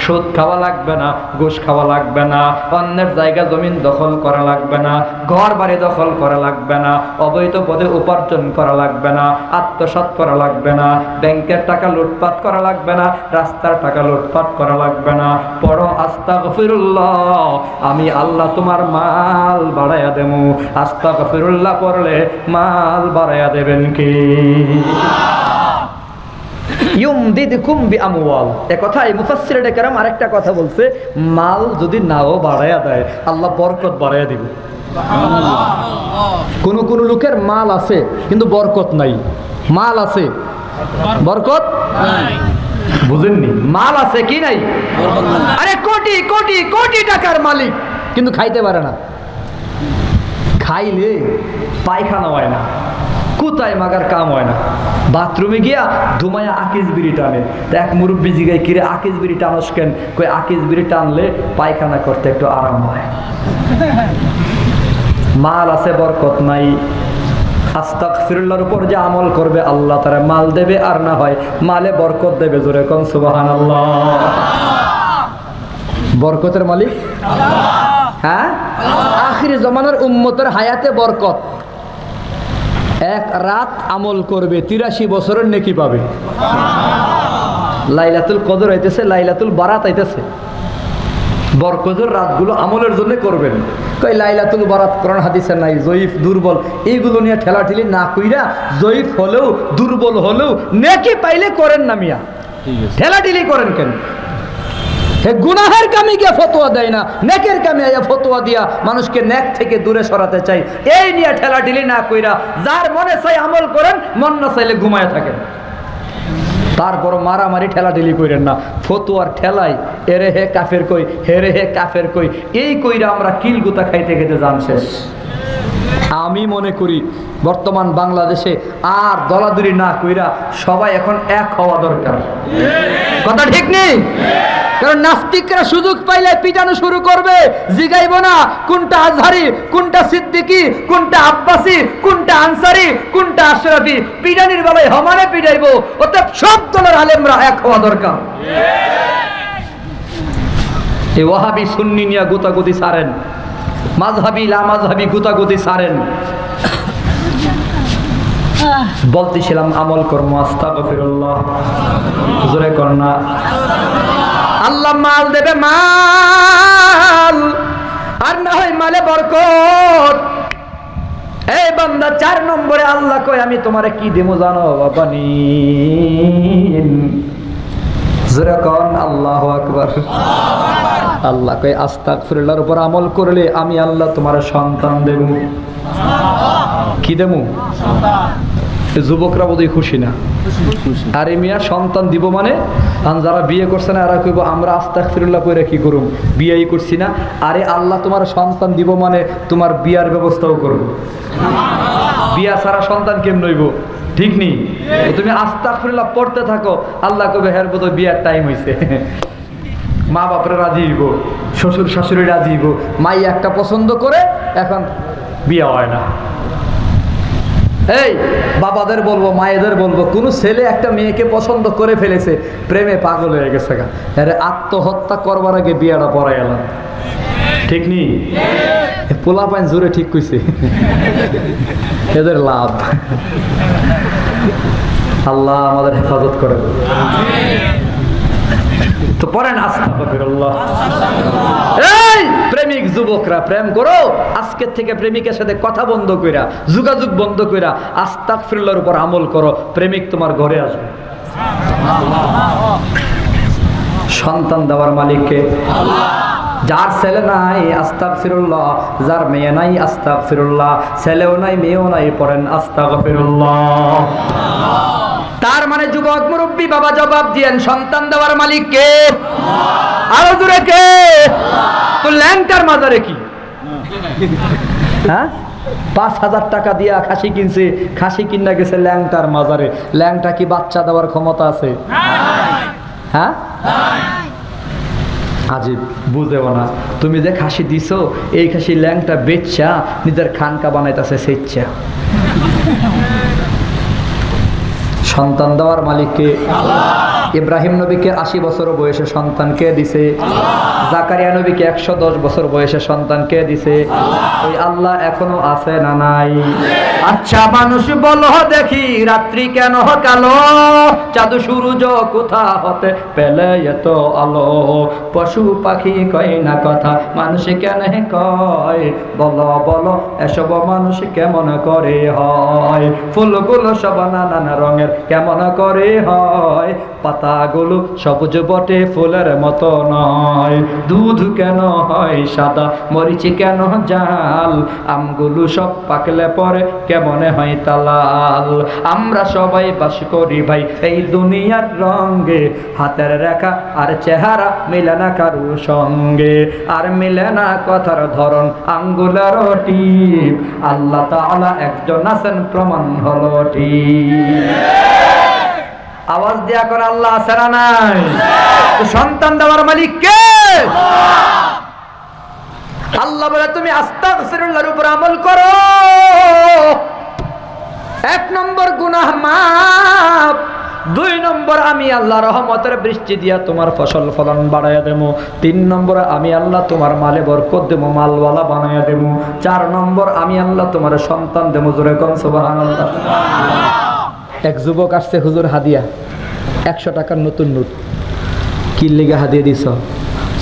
সুদ খাওয়া লাগবে না, ঘুষ খাওয়া লাগবে না, অন্যের জায়গা জমিন দখল করা লাগবে না, ঘর বাড়ি দখল করা লাগবে না, অবৈধ পদে উপার্জন করা লাগবে না, আত্মসাৎ করা লাগবে না, ব্যাংকের টাকা লুটপাট করা লাগবে না, রাস্তার টাকা লুটপাট করা লাগবে না। পড়ো আস্তাগফিরুল্লাহ, আমি আল্লাহ তোমার মাল বাড়াইয়া দেবো। আস্তাগফিরুল্লাহ পড়লে মাল বাড়াইয়া দেবেন কি? ইউমদিদকুম বিআমওয়াল। এ কথাই মুফাসসিরে কেরাম আরেকটা কথা বলছে, মাল যদি নাও বাড়াইয়া দেয় আল্লাহ বরকত বাড়াইয়া দিবে। কোন কোন লোকের মাল আছে কিন্তু বরকত নাই। মাল আছে বরকত নাই, বুঝেননি? মাল আছে কি নাই? আরে কোটি কোটি কোটি টাকার মালিক কিন্তু খাইতে পারে না। খাইলে পায়খানা হয় না, কোথায় মাগার কাম হয় না। বাথরুমে গিয়া ধুমায়া আকিস বিড়ি টানে। তা এক মুরব্বী জিগায় কিরে আকিস বিড়ি টানস কেন? কই আকিস বিড়ি টানলে পায়খানা করতে একটু আরাম হয়। মাল আছে বরকত নাই। আস্তাগফিরুল্লাহর উপর যে আমল করবে আল্লাহ তারা মাল দেবে, আর না হয় মালে বরকত দেবে। জোরে কোন সুবহানাল্লাহ। বরকতের মালিক হ্যাঁ, আখিরি জমানার উম্মতের হায়াতে বরকত। 1 রাত আমল করবে 83 বছরের নেকি পাবে। লাইলাতুল কদর আইতেছে, লাইলাতুল বারাত আইতেছে। বরকতের রাতগুলো আমলের জন্য করবেন। কই লাইলাতুল বারাত কোরআন হাদিসে নাই, জয়ীফ দুর্বল এইগুলো নিয়ে ঠেলাঠেলি না কইরা জয়ীফ হলেও দুর্বল হলেও নেকি পাইলে করেন না মিয়া, ঠেলাঠেলি করেন কেন? হে গুনাহের কামে গিয়ে ফতোয়া দেয় না, নেকের কামে আইয়া ফতোয়া দিয়া মানুষকে নেক থেকে দূরে সরাতে চাই। এই নিয়ে ঠেলাঠেলি না কইরা যার মনে চাই আমল করেন, মন না চাইলে ঘুমায় থাকেন। তারপর মারামারি ঠেলাঠেলি কইরেন না। ফতোয়ার ঠেলাই এরে হে কাফের কই, হেরে হে কাফের কই, এই কইরা আমরা কিল গুতা খাইতে খেতে জান শেষ। আমি মনে করি বর্তমান বাংলাদেশে আর দলাদলি না কইরা সবাই এখন এক হওয়া দরকার। কথা ঠিক নেই? কারণ নাস্তিকরা সুযোগ পাইলে পিটানো শুরু করবে। জিগাইব না কোনটা আজহারি, কোনটা সিদ্দিকি, কোনটা আব্বাসি, কোনটা আনসারি, কোনটা আশরাফি। পিটানির বেলায় সমানে পিটাইব। অতএব সব দলের আলেমরা এক হওয়া দরকার। এই ওয়াহাবি সুন্নি নিয়ে গোতাগুতি ছাড়েন। মাযহাবি লা মাযহাবি গুতাগুতি ছাড়েন। বলতেছিলাম আমল কর্ম, আস্তাগফিরুল্লাহ, জোরে করনা। আল্লাহ মাল দেবে, মাল, আর না হয় মালে বরকত। এই বান্দা 4 নম্বরে আল্লাহ কয় আমি তোমারে কি দেবো জানো বাবানি? জোরে কোন আল্লাহু আকবার। আল্লাহ কয় আস্তাগফিরুল্লাহর উপর আমল করলে আমি আল্লাহ তোমার সন্তান দেব। কি দেব? যুবকরা বোধহয় খুশি না। আরে মিয়া সন্তান দিব মানে? যারা বিয়ে করছে না এরা কইব আমরা আস্তাগফিরুল্লাহ কইরা কি করুম, বিয়েই করছি না। আরে আল্লাহ তোমার সন্তান দিব মানে তোমার বিয়ার ব্যবস্থাও করব। বিয়া ছাড়া সন্তান কেমন হইব? ঠিক নেই। তুমি আস্তাগফিরুল্লাহ পড়তে থাকো, আল্লাহ কইবে হের বোধহয় বিয়ার টাইম হইছে। মা বাপরে রাজি হইব, শ্বশুর শাশুড়ি রাজি হইব, মাই একটা পছন্দ করে, এখন বিয়ে হয় না। এই বাবাদের বলবো, মায়েদের বলবো, কোন ছেলে একটা মেয়েকে পছন্দ করে ফেলেছে, প্রেমে পাগল হয়ে গেছে, আরে আত্মহত্যা করবার আগে বিয়েটা পড়াই এলাম। ঠিক নি? পোলা পাইন জোরে ঠিক কইছে, এদের লাভ। আল্লাহ আমাদের হেফাজত করে। তো পড়েন আস্তাগফিরুল্লাহ। এই প্রেমিক যুবকরা প্রেম করো, আজকের থেকে প্রেমিকের সাথে কথা বন্ধ কইরা, যোগাযোগ বন্ধ কইরা আস্তাগফিরুল্লাহর উপর আমল করো, প্রেমিক তোমার ঘরে আসবে। সন্তান দেওয়ার মালিককে আল্লাহ। যার ছেলে নাই আস্তাগফিরুল্লাহ, যার মেয়ে নাই আস্তাগফিরুল্লাহ, ছেলেও নাই মেয়েও নাই, পড়েন আস্তাগফিরুল্লাহ। তার মানে যুবক মুরব্বী বাবা জবাব দিয়েন, সন্তান দেওয়ার মালিক কে? আরো জোরে কে? তো ল্যাংটার মাজারে কি? হ্যাঁ, 5,000 টাকা দিয়া খাসি কিনছে, খাসি কিনা গেছে ল্যাংটার মাজারে। ল্যাংটা কি বাচ্চা দেওয়ার ক্ষমতা আছে? হ্যাঁ, আজিব, বুঝেও না। তুমি যে খাসি দিছো, এই খাসি ল্যাংটা বেচা নিজের খানকা বানাইতেছে সেচ্ছা। সন্তান দেওয়ার মালিককে আল্লাহ। ইব্রাহিম নবীকে 80 বছর বয়সে সন্তানকে দিছে, জাকারিয়া নবীকে 110 বছর বয়সে সন্তানকে দিছে। ওই আল্লাহ এখনো আছে না নাই? আচ্ছা মানুষ বলো দেখি, রাত্রি কেন কালো, চাঁদ সূর্য কোথা হতে পেলে এত আলো, পশু পাখি কয় না কথা, মানুষ কেন কয়, বলো বলো এসব মানুষ কেমন করে হয়, ফুলগুলো সব নানান রঙের কেমন করে হয়, পাতাগুলো সবুজ বটে ফুলের মতো নয়, দুধ কেন হয় সাদা, মরিচ কেন জাল, আমগুলো সব পাকলে পরে কেমনে হয় তালাল, আমরা সবাই বাস করি ভাই এই দুনিয়ার রঙে, হাতের রেখা আর চেহারা মিলে না কারো সঙ্গে, আর মিলে না কথার ধরন আঙ্গুলের টিপ, আল্লাহ তাআলা একজন আছেন প্রমাণ হলো ঠিক। আওয়াজ দেয়া করে আল্লাহ আছে না নাই? তো সন্তান দেওয়ার মালিক কে? আল্লাহ বলে তুমি আস্তাগফিরুল্লাহর উপর আমল করো, 1 নম্বর গুনাহ মাফ, 2 নম্বর আমি আল্লাহ রহমতের বৃষ্টি দিয়া তোমার ফসল ফলন বাড়াইয়া দেবো, 3 নম্বর আমি আল্লাহ তোমার মালে বরকত দেবো, মালওয়ালা বানাইয়া দেবো, 4 নম্বর আমি আল্লাহ তোমার সন্তান দেবো। জোরে কোন সুবহানাল্লাহ। এক যুবক আসছে, হুজুর হাদিয়া 100 টাকার নতুন নোট, কি লেগে হাদিয়া দিছ?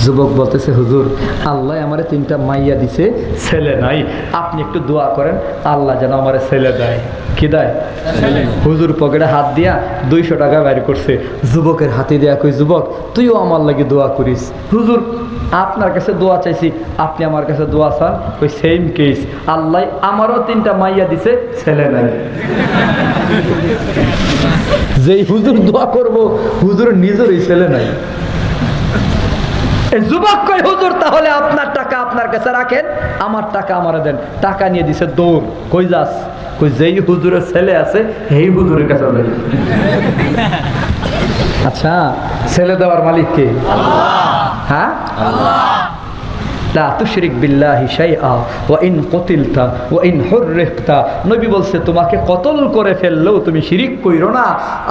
যুবক বলতেছে হুজুর আল্লাহ আমারে 3টা মাইয়া দিছে, ছেলে নাই, আপনি একটু দোয়া করেন আল্লাহ যেন আমারে ছেলে দেয়। কি দেয়? হুজুর পকেটে হাত দিয়া 200 টাকা বাইর করছে, যুবকের হাতে দেয়া কই, যুবক তুইও আমার লাগি দোয়া করিস। হুজুর আপনার কাছে দোয়া চাইছি, আপনি আমার কাছে দোয়া চান। ওই সেম কেস, আল্লাহ আমারও 3টা মাইয়া দিছে, ছেলে নাই। যেই হুজুর দোয়া করব হুজুরের নিজেরই ছেলে নাই। যুবক কই হুজুর তাহলে আপনার টাকা আপনার কাছে রাখেন, আমার টাকা আমারে দেন। টাকা নিয়ে দিছে দৌড়। কই যাস? কই যেই হুজুরের ছেলে আছে সেই হুজুরের কাছে যাই। আচ্ছা ছেলে দেওয়ার মালিক কে? আল্লাহ। হ্যাঁ আল্লাহ। লা তুশরিক বিল্লাহি শাইআ ওয়া ইন কুতিলতা ওয়া ইন হুররিকতা, নবী বলছে তোমাকে কতল করে ফেললেও তুমি শিরিক কইরো না।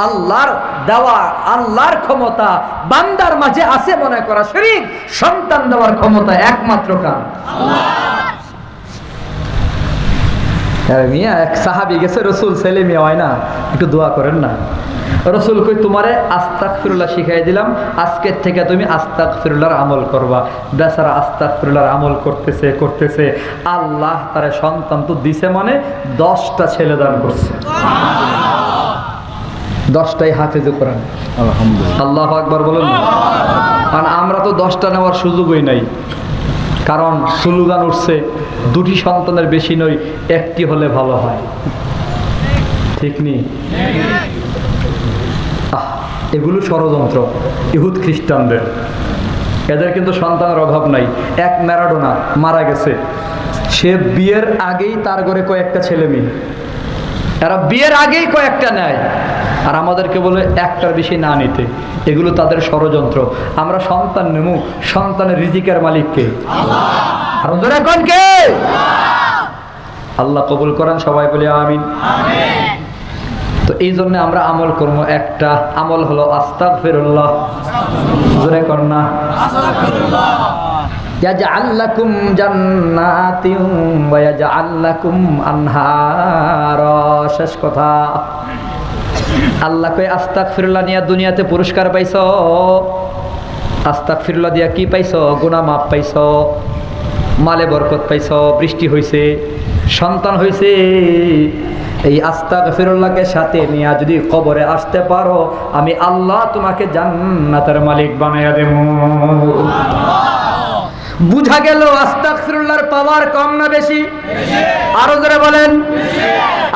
আল্লাহর দেওয়া, আল্লাহর ক্ষমতা বান্দার মাঝে আছে মনে করা শিরিক। সন্তান দেওয়ার ক্ষমতা একমাত্র কার? আল্লাহ। মিয়া এক সাহাবী গেছে, রসুল ছেলে মেয়ে হয় না, একটু দোয়া করেন না। রসুল কই তোমারে আস্তাগফিরুল্লাহ শিখাই দিলাম, আজকের থেকে তুমি আস্তাগফিরুল্লাহর আমল করবা। বেচারা আস্তাগফিরুল্লাহর আমল করতেছে করতেছে, আল্লাহ তার সন্তান তো দিছে, মানে 10টা ছেলে দান করছে, 10টাই হাফেজে কোরআন। আল্লাহু আকবার বলুন। কারণ আমরা তো 10টা নেওয়ার সুযোগই নাই, কারণ স্লোগান উঠছে 2টি সন্তানের বেশি নয়, 1টি হলে ভালো হয়, ঠিক নেই? এগুলো ষড়যন্ত্র ইহুদ খ্রিস্টানদের, এদের কিন্তু সন্তানের অভাব নাই। এক ম্যারাডোনা মারা গেছে, সে বিয়ের আগেই তার ঘরে কয়েকটা ছেলে মেয়ে, এরা বিয়ের আগেই কয়েকটা নেয়, আর আমাদেরকে বলে একটার বেশি না নিতে। এগুলো তাদের ষড়যন্ত্র। আমরা সন্তান নেমু, সন্তানের রিজিকের মালিক কে? আল্লাহ কবুল করেন, সবাই বলি আমিন। তো এই জন্য আমরা আমল করব, একটা আমল হলো আস্তাগফিরুল্লাহ, জোরে কর না, ইয়াজআল লাকুম জান্নাতিন ওয়া ইয়াজআল লাকুম আনহারা। শেষ কথা, আল্লাহ কই আস্তাগফিরুল্লাহ নিয়া দুনিয়াতে পুরস্কার পাইছো, আস্তাগফিরুল্লাহ দিয়া কি পাইছো? গুনাহ মাফ পাইছো, মালে বরকত পাইছো, বৃষ্টি হইছে, সন্তান হইছে। এই আস্তাগফিরুল্লাহকে সাথে নিয়ে যদি কবরে আসতে পারো, আমি আল্লাহ তোমাকে জান্নাতের মালিক বানাইয়া দেব। বুঝা গেল আস্তাগফিরুল্লাহর পাওয়ার কম না বেশি? আরো জোরে বলেন।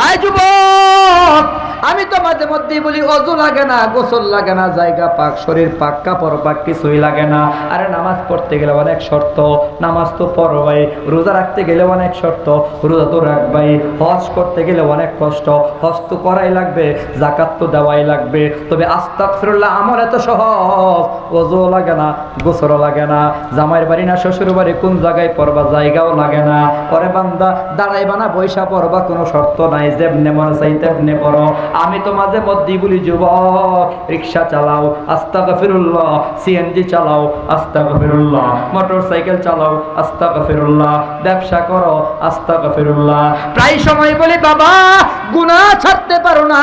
আয় যুবক, আমি তো মাঝে মধ্যেই বলি অজু লাগে না, গোসল লাগে না, জায়গা পাক, শরীর পাক, কাপড় পাক, কিছুই লাগে না। আরে নামাজ পড়তে গেলে অনেক শর্ত, নামাজ তো পড়বাই। রোজা রাখতে গেলে অনেক শর্ত, রোজা তো রাখবাই। হজ করতে গেলে অনেক কষ্ট, হজ তো করাই লাগবে, যাকাত তো দেওয়াই লাগবে। তবে আস্তাগফিরুল্লাহ আমল এত সহজ, অজু লাগে না, গোসল লাগে না, জামাইয়ের বাড়ি না শ্বশুর বাড়ি কোন জায়গায় পড়বা জায়গাও লাগে না। পরে বান্দা দাঁড়াইবা না বৈশা পড়বা, কোনো শর্ত নাই, যেমনে মনে চাই তেমনে পড়ো। আমি তো মাঝে মধ্যেই বলি যুবক, রিক্সা চালাও আস্তাগফিরুল্লাহ, সিএনজি চালাও আস্তাগফিরুল্লাহ, মোটরসাইকেল চালাও আস্তাগফিরুল্লাহ, ব্যবসা করো আস্তাগফিরুল্লাহ। প্রায় সময় বলি বাবা গুনাহ ছাড়তে পারো না,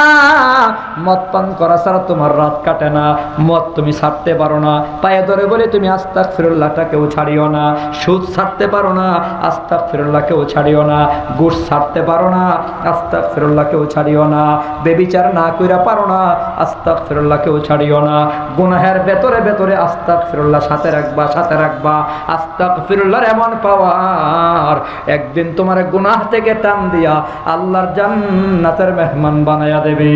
মদ পান করা ছাড়া তোমার রাত কাটে না, মদ তুমি ছাড়তে পারো না, পায়ে ধরে বলি তুমি আস্তাগফিরুল্লাহটাকেও ছাড়িও না। সুদ ছাড়তে পারো না, আস্তাগফিরুল্লাহকেও ছাড়িও না। ঘুষ ছাড়তে পারো না, আস্তাগফিরুল্লাহকেও ছাড়িও না। বেবিচার না কইরা পারো না, আস্তাগফিরুল্লাহকেও ছাড়িও না। গুনাহের ভেতরে ভেতরে আস্তাগফিরুল্লাহ সাথে রাখবা, সাথে রাখবা। আস্তাগফিরুল্লাহর এমন পাওয়ার, একদিন তোমার গুনাহ থেকে টান দিয়া আল্লাহর জান্নাতের মেহমান বানায়া দেবে।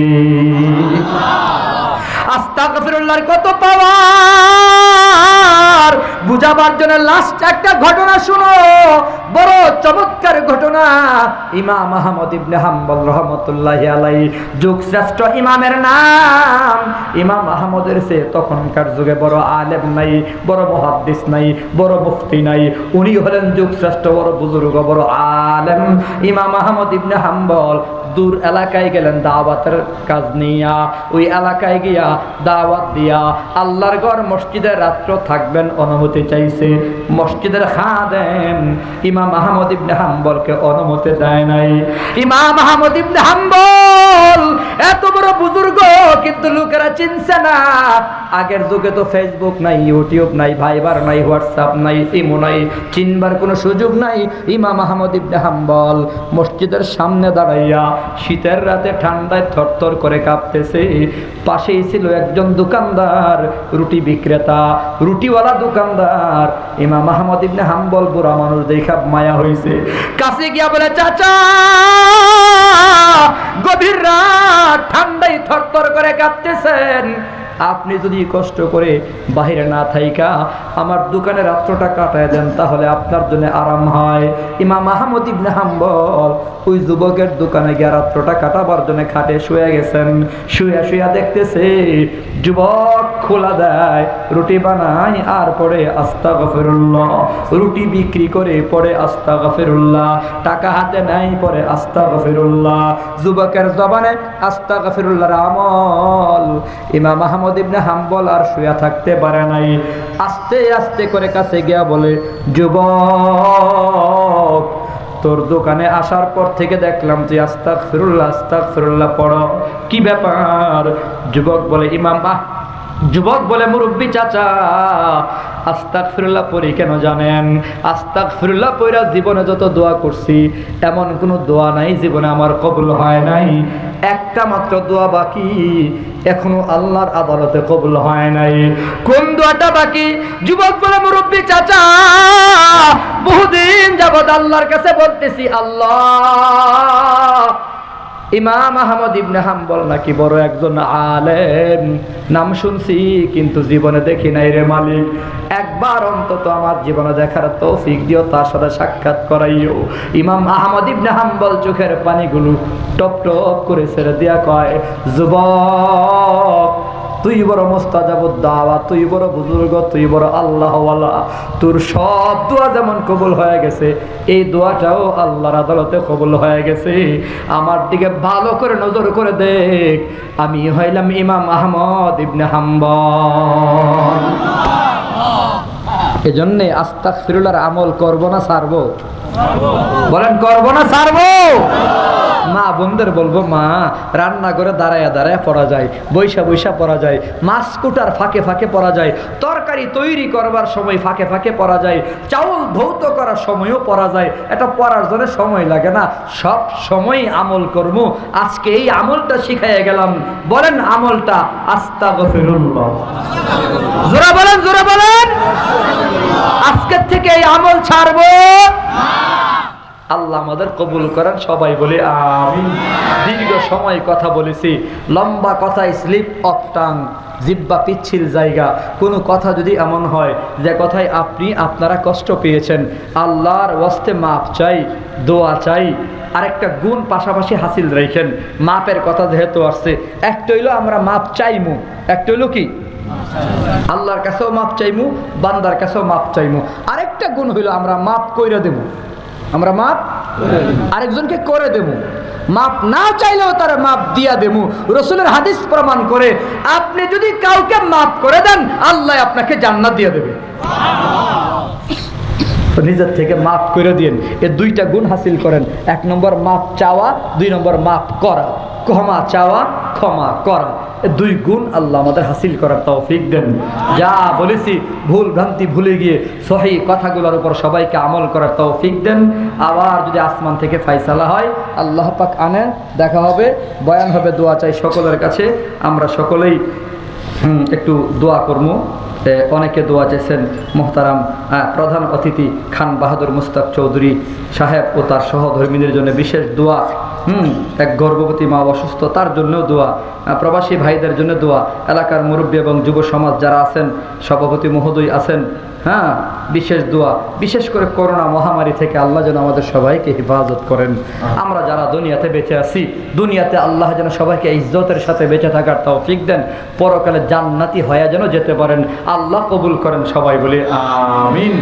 আস্তাগফিরুল্লাহর কত পাওয়ার বুঝাবার জন্য লাস্ট একটা ঘটনা শুনো, বড় চমৎকার ঘটনা। ইমাম আহমদ ইবনে হাম্বল রহমতুল্লাহি আলাইহি, যুগ শ্রেষ্ঠ ইমামের নাম। ইমাম আহমদের সে তখনকার যুগে বড় আলেম নাই, বড় মুহাদ্দিস নাই, বড় মুফতি নাই। উনি হলেন যুগ শ্রেষ্ঠ বড় বুজুর্গ, বড় আলেম। ইমাম আহমদ ইবনে হাম্বল দূর এলাকায় গেলেন দাওয়াতের কাজ নিয়া। ওই এলাকায় গিয়া দাওয়াত দিয়া আল্লাহর ঘর মসজিদে রাত্র থাকবেন অনুমতি চাইছে। মসজিদের খাদেম ইমাম আহমদ ইবনে হাম্বলকে অনুমতি দেয় নাই। ইমাম আহমদ ইবনে হাম্বল এত বড় বুজুর্গ, কিন্তু লোকেরা চিনছে না। আগের যুগে তো ফেসবুক নাই, ইউটিউব নাই, ভাইবার নাই, হোয়াটসঅ্যাপ নাই, ইমো নাই, চিনবার কোনো সুযোগ নাই। ইমাম আহমদ ইবনে হাম্বল মসজিদের সামনে দাঁড়াইয়া শীতের রাতে ঠান্ডায় থরথর করে কাঁপতেছে। পাশেই ছিল একজন দোকানদার, রুটি বিক্রেতা, রুটিওয়ালা দোকানদার। ইমাম আহমদ ইবনে হাম্বল বুড়া মানুষ দেখা মায়া হয়েছে, কাছে গিয়া বলে চাচা, গভীর রাত ঠান্ডায় থরথর করে কাঁপতেছেন, আপনি যদি কষ্ট করে বাহিরে না থাইকা আমার দোকানে রাত্রটা কাটায় দেন, তাহলে আপনার জন্য আরাম হয়। ইমাম আহমদ ইবনে হাম্বল ওই যুবকের দোকানে গিয়ে রাত্রটা কাটাবার জন্য খাটে শুয়ে গেছেন। শুয়ে শুয়ে দেখতেছে যুবক খোলা দেয়, রুটি বানায় আর পরে আস্তাগফিরুল্লাহ, রুটি বিক্রি করে পরে আস্তাগফিরুল্লাহ, টাকা হাতে নাই পরে আস্তাগফিরুল্লাহ। যুবকের জবানে আস্তাগফিরুল্লাহর আমল। ইমাম আহমদ ইবনে হাম্বল আর শুয়ে থাকতে পারে নাই, আস্তে আস্তে করে কাছে গিয়া বলে, যুবক তোর দোকানে আসার পর থেকে দেখলাম তুই আস্তাগফিরুল্লাহ পড়ো, কি ব্যাপার? যুবক বলে মুরব্বী চাচা, আস্তাগফিরুল্লাহ পড়ি কেন জানেন? আস্তাগফিরুল্লাহ পড়া জীবনে যত দোয়া করছি এমন কোনো দোয়া নাই জীবনে আমার কবুল হয় নাই। একটা মাত্র দোয়া বাকি, এখনো আল্লাহর আদালতে কবুল হয় নাই। কোন দোয়াটা বাকি? যুবক বলে মুরব্বী চাচা, বহুদিন যাবত আল্লাহর কাছে বলতেছি, আল্লাহ, ইমাম আহমদ ইবনে হাম্বল নাকি বড় একজন আলেম, নাম শুনছি কিন্তু জীবনে দেখি নাই রে মালিক। একবার অন্তত আমার জীবনে দেখার তৌফিক দিও, তার সাথে সাক্ষাৎ করাইও। ইমাম আহমদ ইবনে হাম্বল চোখের পানিগুলো টপ টপ করে ছেড়ে দিয়া কয়, যুবক, তুই বড় মুস্তাজাবুদ দাওয়া, তুই বড় বুজুর্গ, তুই বড় আল্লাহওয়ালা, তোর সব দোয়া যেমন কবুল হয়ে গেছে এই দোয়াটাও আল্লাহর আদালতে কবুল হয়ে গেছে। আমার দিকে ভালো করে নজর করে দেখ, আমি হইলাম ইমাম আহমদ ইবনে হাম্বল। এজন্য আস্তাগফিরুল্লাহর আমল করব না ছাড়বো? বলেন করব না ছাড়বো? মা বোনদের বলবো, মা রান্না করে দাঁড়ায় দাঁড়ায় পড়া যায়, বৈশা বৈশা পড়া যায়, মাছ কুটার ফাঁকে ফাঁকে পড়া যায়, তরকারি তৈরি করবার সময় ফাঁকে ফাঁকে পড়া যায়, চাউল ধৌত করার সময়ও পড়া যায়। এটা পড়ার জন্য সময় লাগে না, সব সময় আমল করবো। আজকে এই আমলটা শিখাইয়া গেলাম। বলেন আমলটা আস্তাগফিরুল্লাহ। জোরা বলেন, জোরা বলেন। আজকের থেকে এই আমল ছাড়বো। আল্লাহ আমাদের কবুল করেন, সবাই বলি আমিন। দীর্ঘ সময় কথা বলেছি, লম্বা কথা, স্লিপ অফ টাং, জিব্বা পিচ্ছিল জায়গা। কোনো কথা যদি এমন হয় যে কথায় আপনারা কষ্ট পেয়েছেন, আল্লাহর ওয়াস্তে মাপ চাই, দোয়া চাই। আরেকটা গুণ পাশাপাশি হাসিল রেখেন। মাপের কথা যেহেতু আসছে, একটা হইলো আমরা মাপ চাইমু, একটা হইলো কি আল্লাহর কাছেও মাপ চাইমু, বান্দার কাছেও মাপ চাইমু। আরেকটা গুণ হইলো আমরা মাপ কইরা দেবো, আমরা মাপ আরেকজনকে করে দেবো। মাপ না চাইলেও তারা মাপ দিয়া দেবো। রাসূলের হাদিস প্রমাণ করে, আপনি যদি কাউকে মাপ করে দেন, আল্লাহ আপনাকে জান্নাত দিয়ে দেবে। নিজের থেকে মাপ করে দিন। এই দুইটা গুণ হাসিল করেন। 1 নম্বর মাপ চাওয়া, 2 নম্বর মাপ করা। ক্ষমা চাওয়া, ক্ষমা করা, এই 2 গুণ আল্লাহ আমাদের হাসিল করার তৌফিক দেন। যা বলেছি ভুল ভ্রান্তি ভুলে গিয়ে সহি কথাগুলোর উপর সবাইকে আমল করার তৌফিক দেন। আবার যদি আসমান থেকে ফাইসালা হয়, আল্লাহ পাক আনেন, দেখা হবে, বয়ান হবে, দোয়া চাই সকলের কাছে। আমরা সকলেই একটু দোয়া করবো। অনেকে দোয়া চেয়েছেন। মোহতারাম প্রধান অতিথি খান বাহাদুর মুস্তাক চৌধুরী সাহেব ও তার সহধর্মীদের জন্য বিশেষ দোয়া। এক গর্ভবতী মা অসুস্থ, তার জন্যও দোয়া। প্রবাসী ভাইদের জন্য দোয়া। এলাকার মুরব্বী এবং যুব সমাজ যারা আছেন, সভাপতি মহোদয় আছেন, হ্যাঁ, বিশেষ দোয়া। বিশেষ করে করোনা মহামারী থেকে আল্লাহ যেন আমাদের সবাইকে হেফাজত করেন। আমরা যারা দুনিয়াতে বেঁচে আছি, দুনিয়াতে আল্লাহ যেন সবাইকে ইজ্জতের সাথে বেঁচে থাকার তৌফিক দেন। পরকালে জান্নাতি হয়ে যেন যেতে পারেন। আল্লাহ কবুল করেন, সবাই বলি আমিন।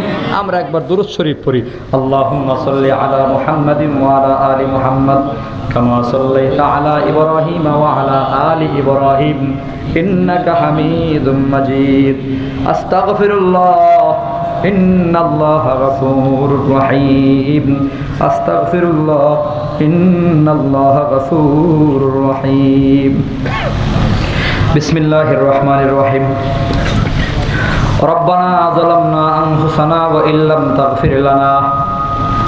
আমরা একবার দুরূদ শরীফ পড়ি। আল্লাহুম্মা সাল্লি আলা মুহাম্মাদিন ওয়া আলা আলি মুহাম্মাদ কামা সাল্লাইতা আলা ইব্রাহিম ওয়া আলা আলি ইব্রাহিম ইন্নাকা হামিদুম মাজিদ। আস্তাগফিরুল্লাহ ইন্নাল্লাহা গফুরুর রহিম। আস্তাগফিরুল্লাহ ইন্নাল্লাহা গফুরুর রহিম। বিসমিল্লাহির রহমানির রহিম। রব্বানা যালামনা আনফুসানা ওয়া ইল্লাম তাগফির লানা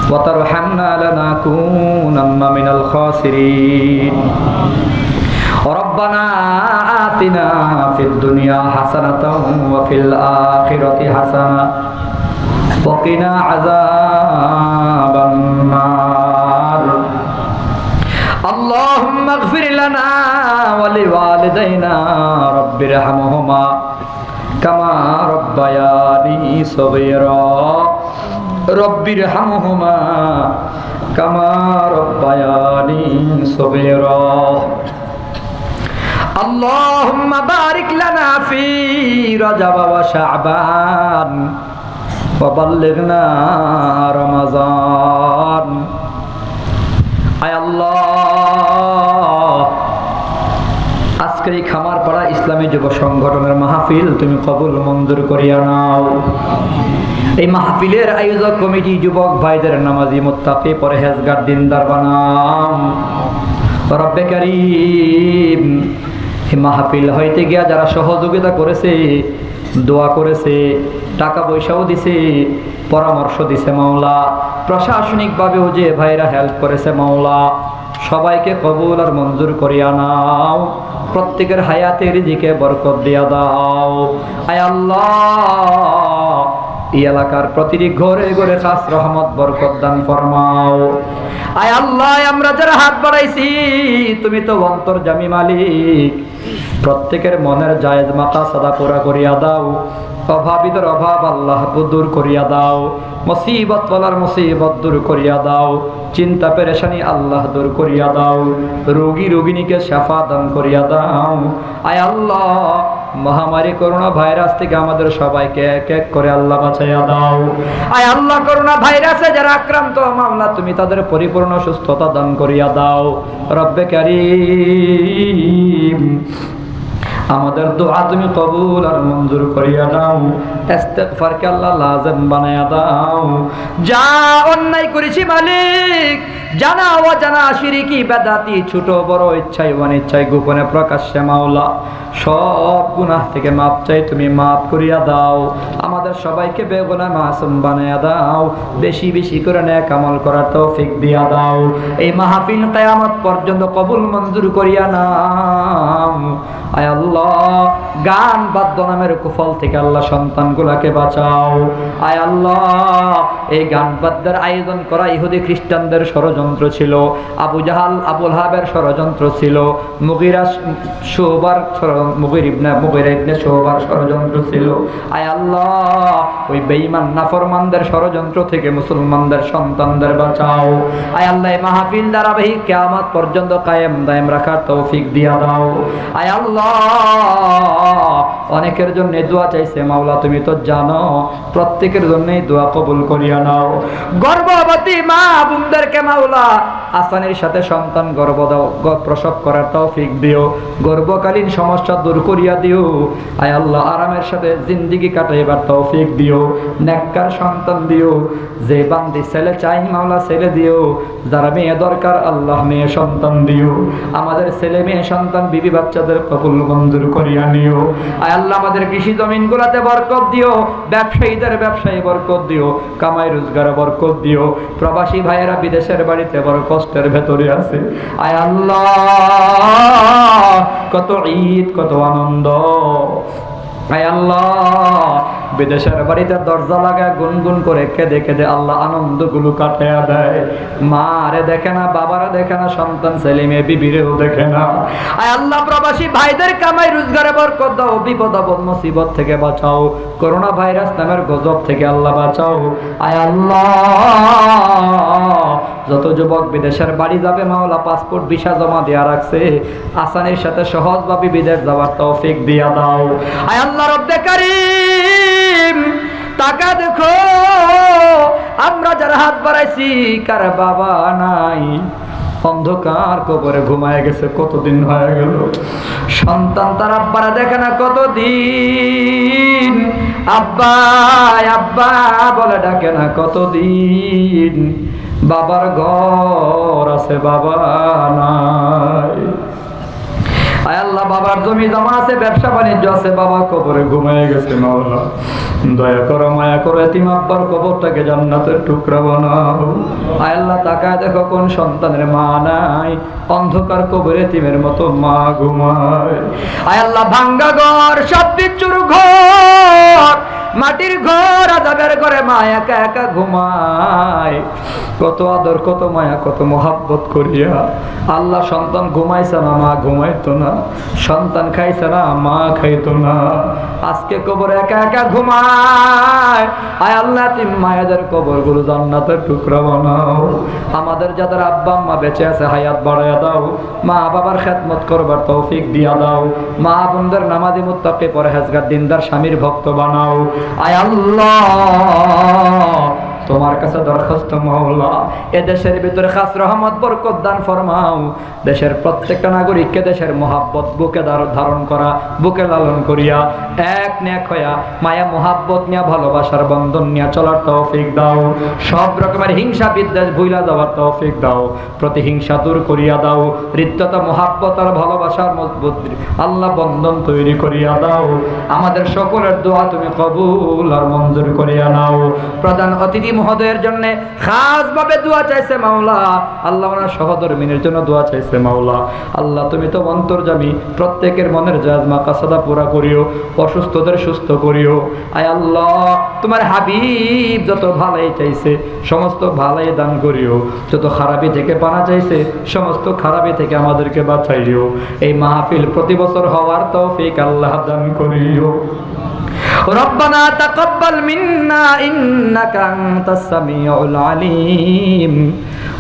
ওয়া তারহামনা লানাকুনান্না মিনাল খাসিরিন। রব্বানা আতিনা ফিদ দুনিয়া হাসানাতাও ওয়া ফিল আখিরাতি হাসানা ওয়া কিনা আযাবান নার। আল্লাহুম্মা ইগফির লানা ওয়া লিওয়ালিদাইনা রাব্বিরহামহুমা কামা রাব্বায়ানি সগীরা। রাব্বিরহামহুমা কামা রাব্বায়ানি সগীরা। আল্লাহুম্মা বারিক লানা ফি রজব ওয়া শাবান ওয়া বাল্লিগনা রমাজান। আয় আল্লাহ, আজকের এই খামারপাড়া ইসলামী যুব সংগঠনের মাহফিল তুমি কবুল মঞ্জুর করিয়া নাও। এই মাহফিলের আয়োজক কমিটি যুবক ভাইদের নামাজি মুত্তাকি পরহেজগার দিনদার বানাও রব্বে কারীম। এই মাহফিল হইতে গিয়া যারা সহযোগিতা করেছে, দোয়া করেছে, টাকা পয়সাও দিছে, পরামর্শ দিছে মাওলা, প্রশাসনিকভাবেও যে ভাইরা হেল্প করেছে মাওলা, সবাইকে কবুল আর মঞ্জুর করিয়া নাও। প্রত্যেকের হায়াতের দিকে বরকত দিয়া দাও। আয় আল্লাহ, এই এলাকার প্রতিটি ঘরে ঘরে খাস রহমত বরকত দান ফরমাও। আয় আল্লাহ, আমরা যারা হাত বাড়াইছি তুমি তো অন্তর্যামী মালিক, প্রত্যেকের মনের জায়েজ মাকাসাদা পুরা করিয়া দাও। অভাবীদের অভাব আল্লাহ দূর করিয়া দাও। মুসিবত বলার মুসিবত দূর করিয়া দাও। চিন্তা পেরেশানি আল্লাহ দূর করিয়া দাও। রোগী রোগিনীকে শাফা দান করিয়া দাও। আয় আল্লাহ, মহামারী করোনা ভাইরাস থেকে আমাদের সবাইকে এক এক করে আল্লাহ বাঁচাইয়া দাও। আয় আল্লাহ, করোনা ভাইরাসে যারা আক্রান্ত মাওলা তুমি তাদের পরিপূর্ণ সুস্থতা দান করিয়া দাও রব্বে কারীম। আমাদের দোয়া তুমি কবুল আর মঞ্জুর করিয়া দাও। ইস্তিগফারকে আল্লাহ লাজিম বানায়া দাও। যা অন্যায় করেছি মালিক, জানা অজানা শিরকি বেদাতি ছোট বড় ইচ্ছায় অনিচ্ছায় গোপনে প্রকাশ্যে মাওলা সব গুনাহ থেকে মাপ চাই, তুমি মাফ করিয়া দাও। আমাদের সবাইকে বেগুনাহ মাসুম বানায়া দাও। বেশি বেশি করে নেক আমল করার তৌফিক দিয়া দাও। এই মাহফিল কিয়ামত পর্যন্ত কবুল মঞ্জুর করিয়া নাও। আয় আল্লাহ, গান বাদ্য নামের কুফল থেকে আল্লাহ সন্তানগুলাকে বাঁচাও। আয় আল্লাহ, এই গান বাদ্যের আয়োজন করা ইহুদি খ্রিস্টানদের ষড়যন্ত্র ছিল, আবু জাহাল আবুল হাবের ষড়যন্ত্র ছিল, মুগিরা ইবনে শুবার ষড়যন্ত্র ছিল। আয় আল্লাহ, ওই বেঈমান নাফরমানদের ষড়যন্ত্র থেকে মুসলমানদের সন্তানদের বাঁচাও। আয় আল্লাহ, এই মাহফিল ধারাবাহিক কিয়ামত পর্যন্ত কায়েম দায়েম রাখার তৌফিক দিয়া দাও। আয় আল্লাহ, অনেকের জন্য দোয়া চাইছে মাওলা, তুমি তো জানো, প্রত্যেকের জন্যই দোয়া কবুল করিয়া নাও। গর্ভবতী মা বোনদেরকে মাওলা আসানির সাথে সন্তান গর্ভ দাও, প্রসব করার তৌফিক দিও। গর্ভকালীন সমস্যা দূর করিয়া দিও। আয় আল্লাহ, আরামের সাথে জিন্দেগি কাটাইবার তৌফিক দিও। নেককার সন্তান দিও। যে বান্দি ছেলে চাই মাওলা ছেলে দিও, যারা মেয়ে দরকার আল্লাহ মেয়ে সন্তান দিও। আমাদের ছেলে মেয়ে সন্তান বিবি বাচ্চাদের কবুল মঞ্জুর করিয়া নিও। আয় আল্লাহ, আমাদের কৃষি জমিন গুলাতে বরকত দিও। ব্যবসায়ীদের ব্যবসায়ী বরকত দিও। কামাই রোজগারে বরকত দিও। প্রবাসী ভাইয়েরা বিদেশের বাড়িতে বড় কষ্টের ভেতরে আছে। আয় আল্লাহ, কত ঈদ কত আনন্দ। আয় আল্লাহ, বিদেশের বাড়িতে দরজা লাগায় গুনগুন করে কেঁদে কেঁদে আল্লাহ আনন্দগুলো কাটাইয়া দেয়। মা রে দেখে না, বাবারা দেখে না, সন্তান ছেলে মেয়ে বিবিরেও দেখে না। আয় আল্লাহ, প্রবাসী ভাইদের কামাই রোজগারে বরকত দাও। বিপদ আপদ মুসিবত থেকে বাঁচাও। করোনা ভাইরাস নামের গজব থেকে আল্লাহ বাঁচাও। আয় আল্লাহ, যত যুবক বিদেশের বাড়ি যাবে মাওলা পাসপোর্ট ভিসা জমা দেয়া রাখছে, আসানির সাথে সহজভাবে বিদেশ যাওয়ার তৌফিক দিয়া দাও। আয় আল্লাহ রব্বে কারীম, টাকা দেখো আমরা যারা হাত বাড়াইছি কার বাবা নাই, অন্ধকার কবরে ঘুমায় গেছে, কতদিন হয়ে গেল। সন্তান তার আব্বারা দেখে না কতদিন, আব্বা আব্বা বলে ডাকে না কতদিন। বাবার ঘর আছে বাবা নাই। আয় আল্লাহ, বাবার জমি জমা আছে, ব্যবসা বাণিজ্য আছে, বাবা কবরে ঘুমায় গেছে। মাওলা দয়া করো, মায়া করো, এতিম আব্বার কবরটাকে জান্নাতের টুকরা বানাও। আয় আল্লাহ, তাকায় দেখো কোন সন্তানের মা নাই, অন্ধকার কবরে এতিমের মতো মা ঘুমায়। আয় আল্লাহ, ভাঙ্গা ঘর, সব বিচ্ছুর ঘর, মাটির ঘর, আযাবের ঘরে মা একা একা ঘুমায়। কত আদর, কত মায়া, কত মোহাব্বত করিয়া আল্লাহ সন্তান ঘুমাইছে না, মা ঘুমাইতো না, সন্তান খাইছে না, মা খাইতো না, আজকে কবর একা একা ঘুমায়। আয় আল্লাহ, তিন মায়েদের কবরগুলো জান্নাতের টুকরা বানাও। আমাদের যাদের আব্বা আম্মা বেঁচে আছে হায়াত বাড়াইয়া দাও। মা বাবার খেদমত করবার তৌফিক দিয়া দাও। মা বোনদের নামাজি মুত্তাকি পরহেজগার দিনদার স্বামীর ভক্ত বানাও। আয় আল্লাহ, তোমার কাছে দরখাস্ত মাওলা, এ দেশের ভিতরে খাস রহমত বরকত দান ফরমাও। দেশের প্রত্যেকটা নাগরিককে দেশের মহাব্বত বুকে ধারণ করা, বুকে লালন করিয়া এক নেক হইয়া মায়া মহাব্বত নিয়ে ভালোবাসার বন্ধন নিয়ে চলার তৌফিক দাও। সব রকমের হিংসা বিদ্বেষ ভুইলা যাওয়ার তৌফিক দাও। প্রতিহিংসা দূর করিয়া দাও। হৃদ্যতা মহাব্বত আর ভালোবাসার মজবুত আল্লাহ বন্ধন তৈরি করিয়া দাও। আমাদের সকলের দোয়া তুমি কবুল আর মঞ্জুর করিয়া নাও। প্রধান অতিথি মহোদয়ের জন্য খাস ভাবে দোয়া চাইছে মাওলা। আল্লাহ ওনার সহধর্মিনীর জন্য দোয়া চাইছে মাওলা। আল্লাহ তুমি তো অন্তর্যামী, প্রত্যেকের মনের জাজমা কাসাদা পুরা করিও, অসুস্থদের সুস্থ করিও। আয় আল্লাহ, তোমার হাবিব যত ভালাই চাইছে সমস্ত ভালাই দান করিও, যত খারাপি থেকে পানা চাইছে সমস্ত খারাপি থেকে আমাদেরকে বাঁচাইও। এই মাহফিল প্রতি বছর হওয়ার তৌফিক আল্লাহ দান করিও। ربنا تقبل منا إنك أنت السميع العليم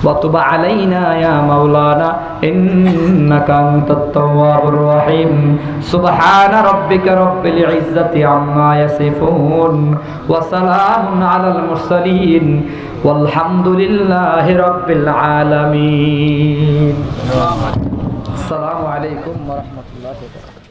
وتب علينا يا مولانا إنك أنت التواب الرحيم سبحان ربك رب العزة عما يصفون وسلام على المرسلين والحمد لله رب العالمين السلام عليكم ورحمة الله وبركاته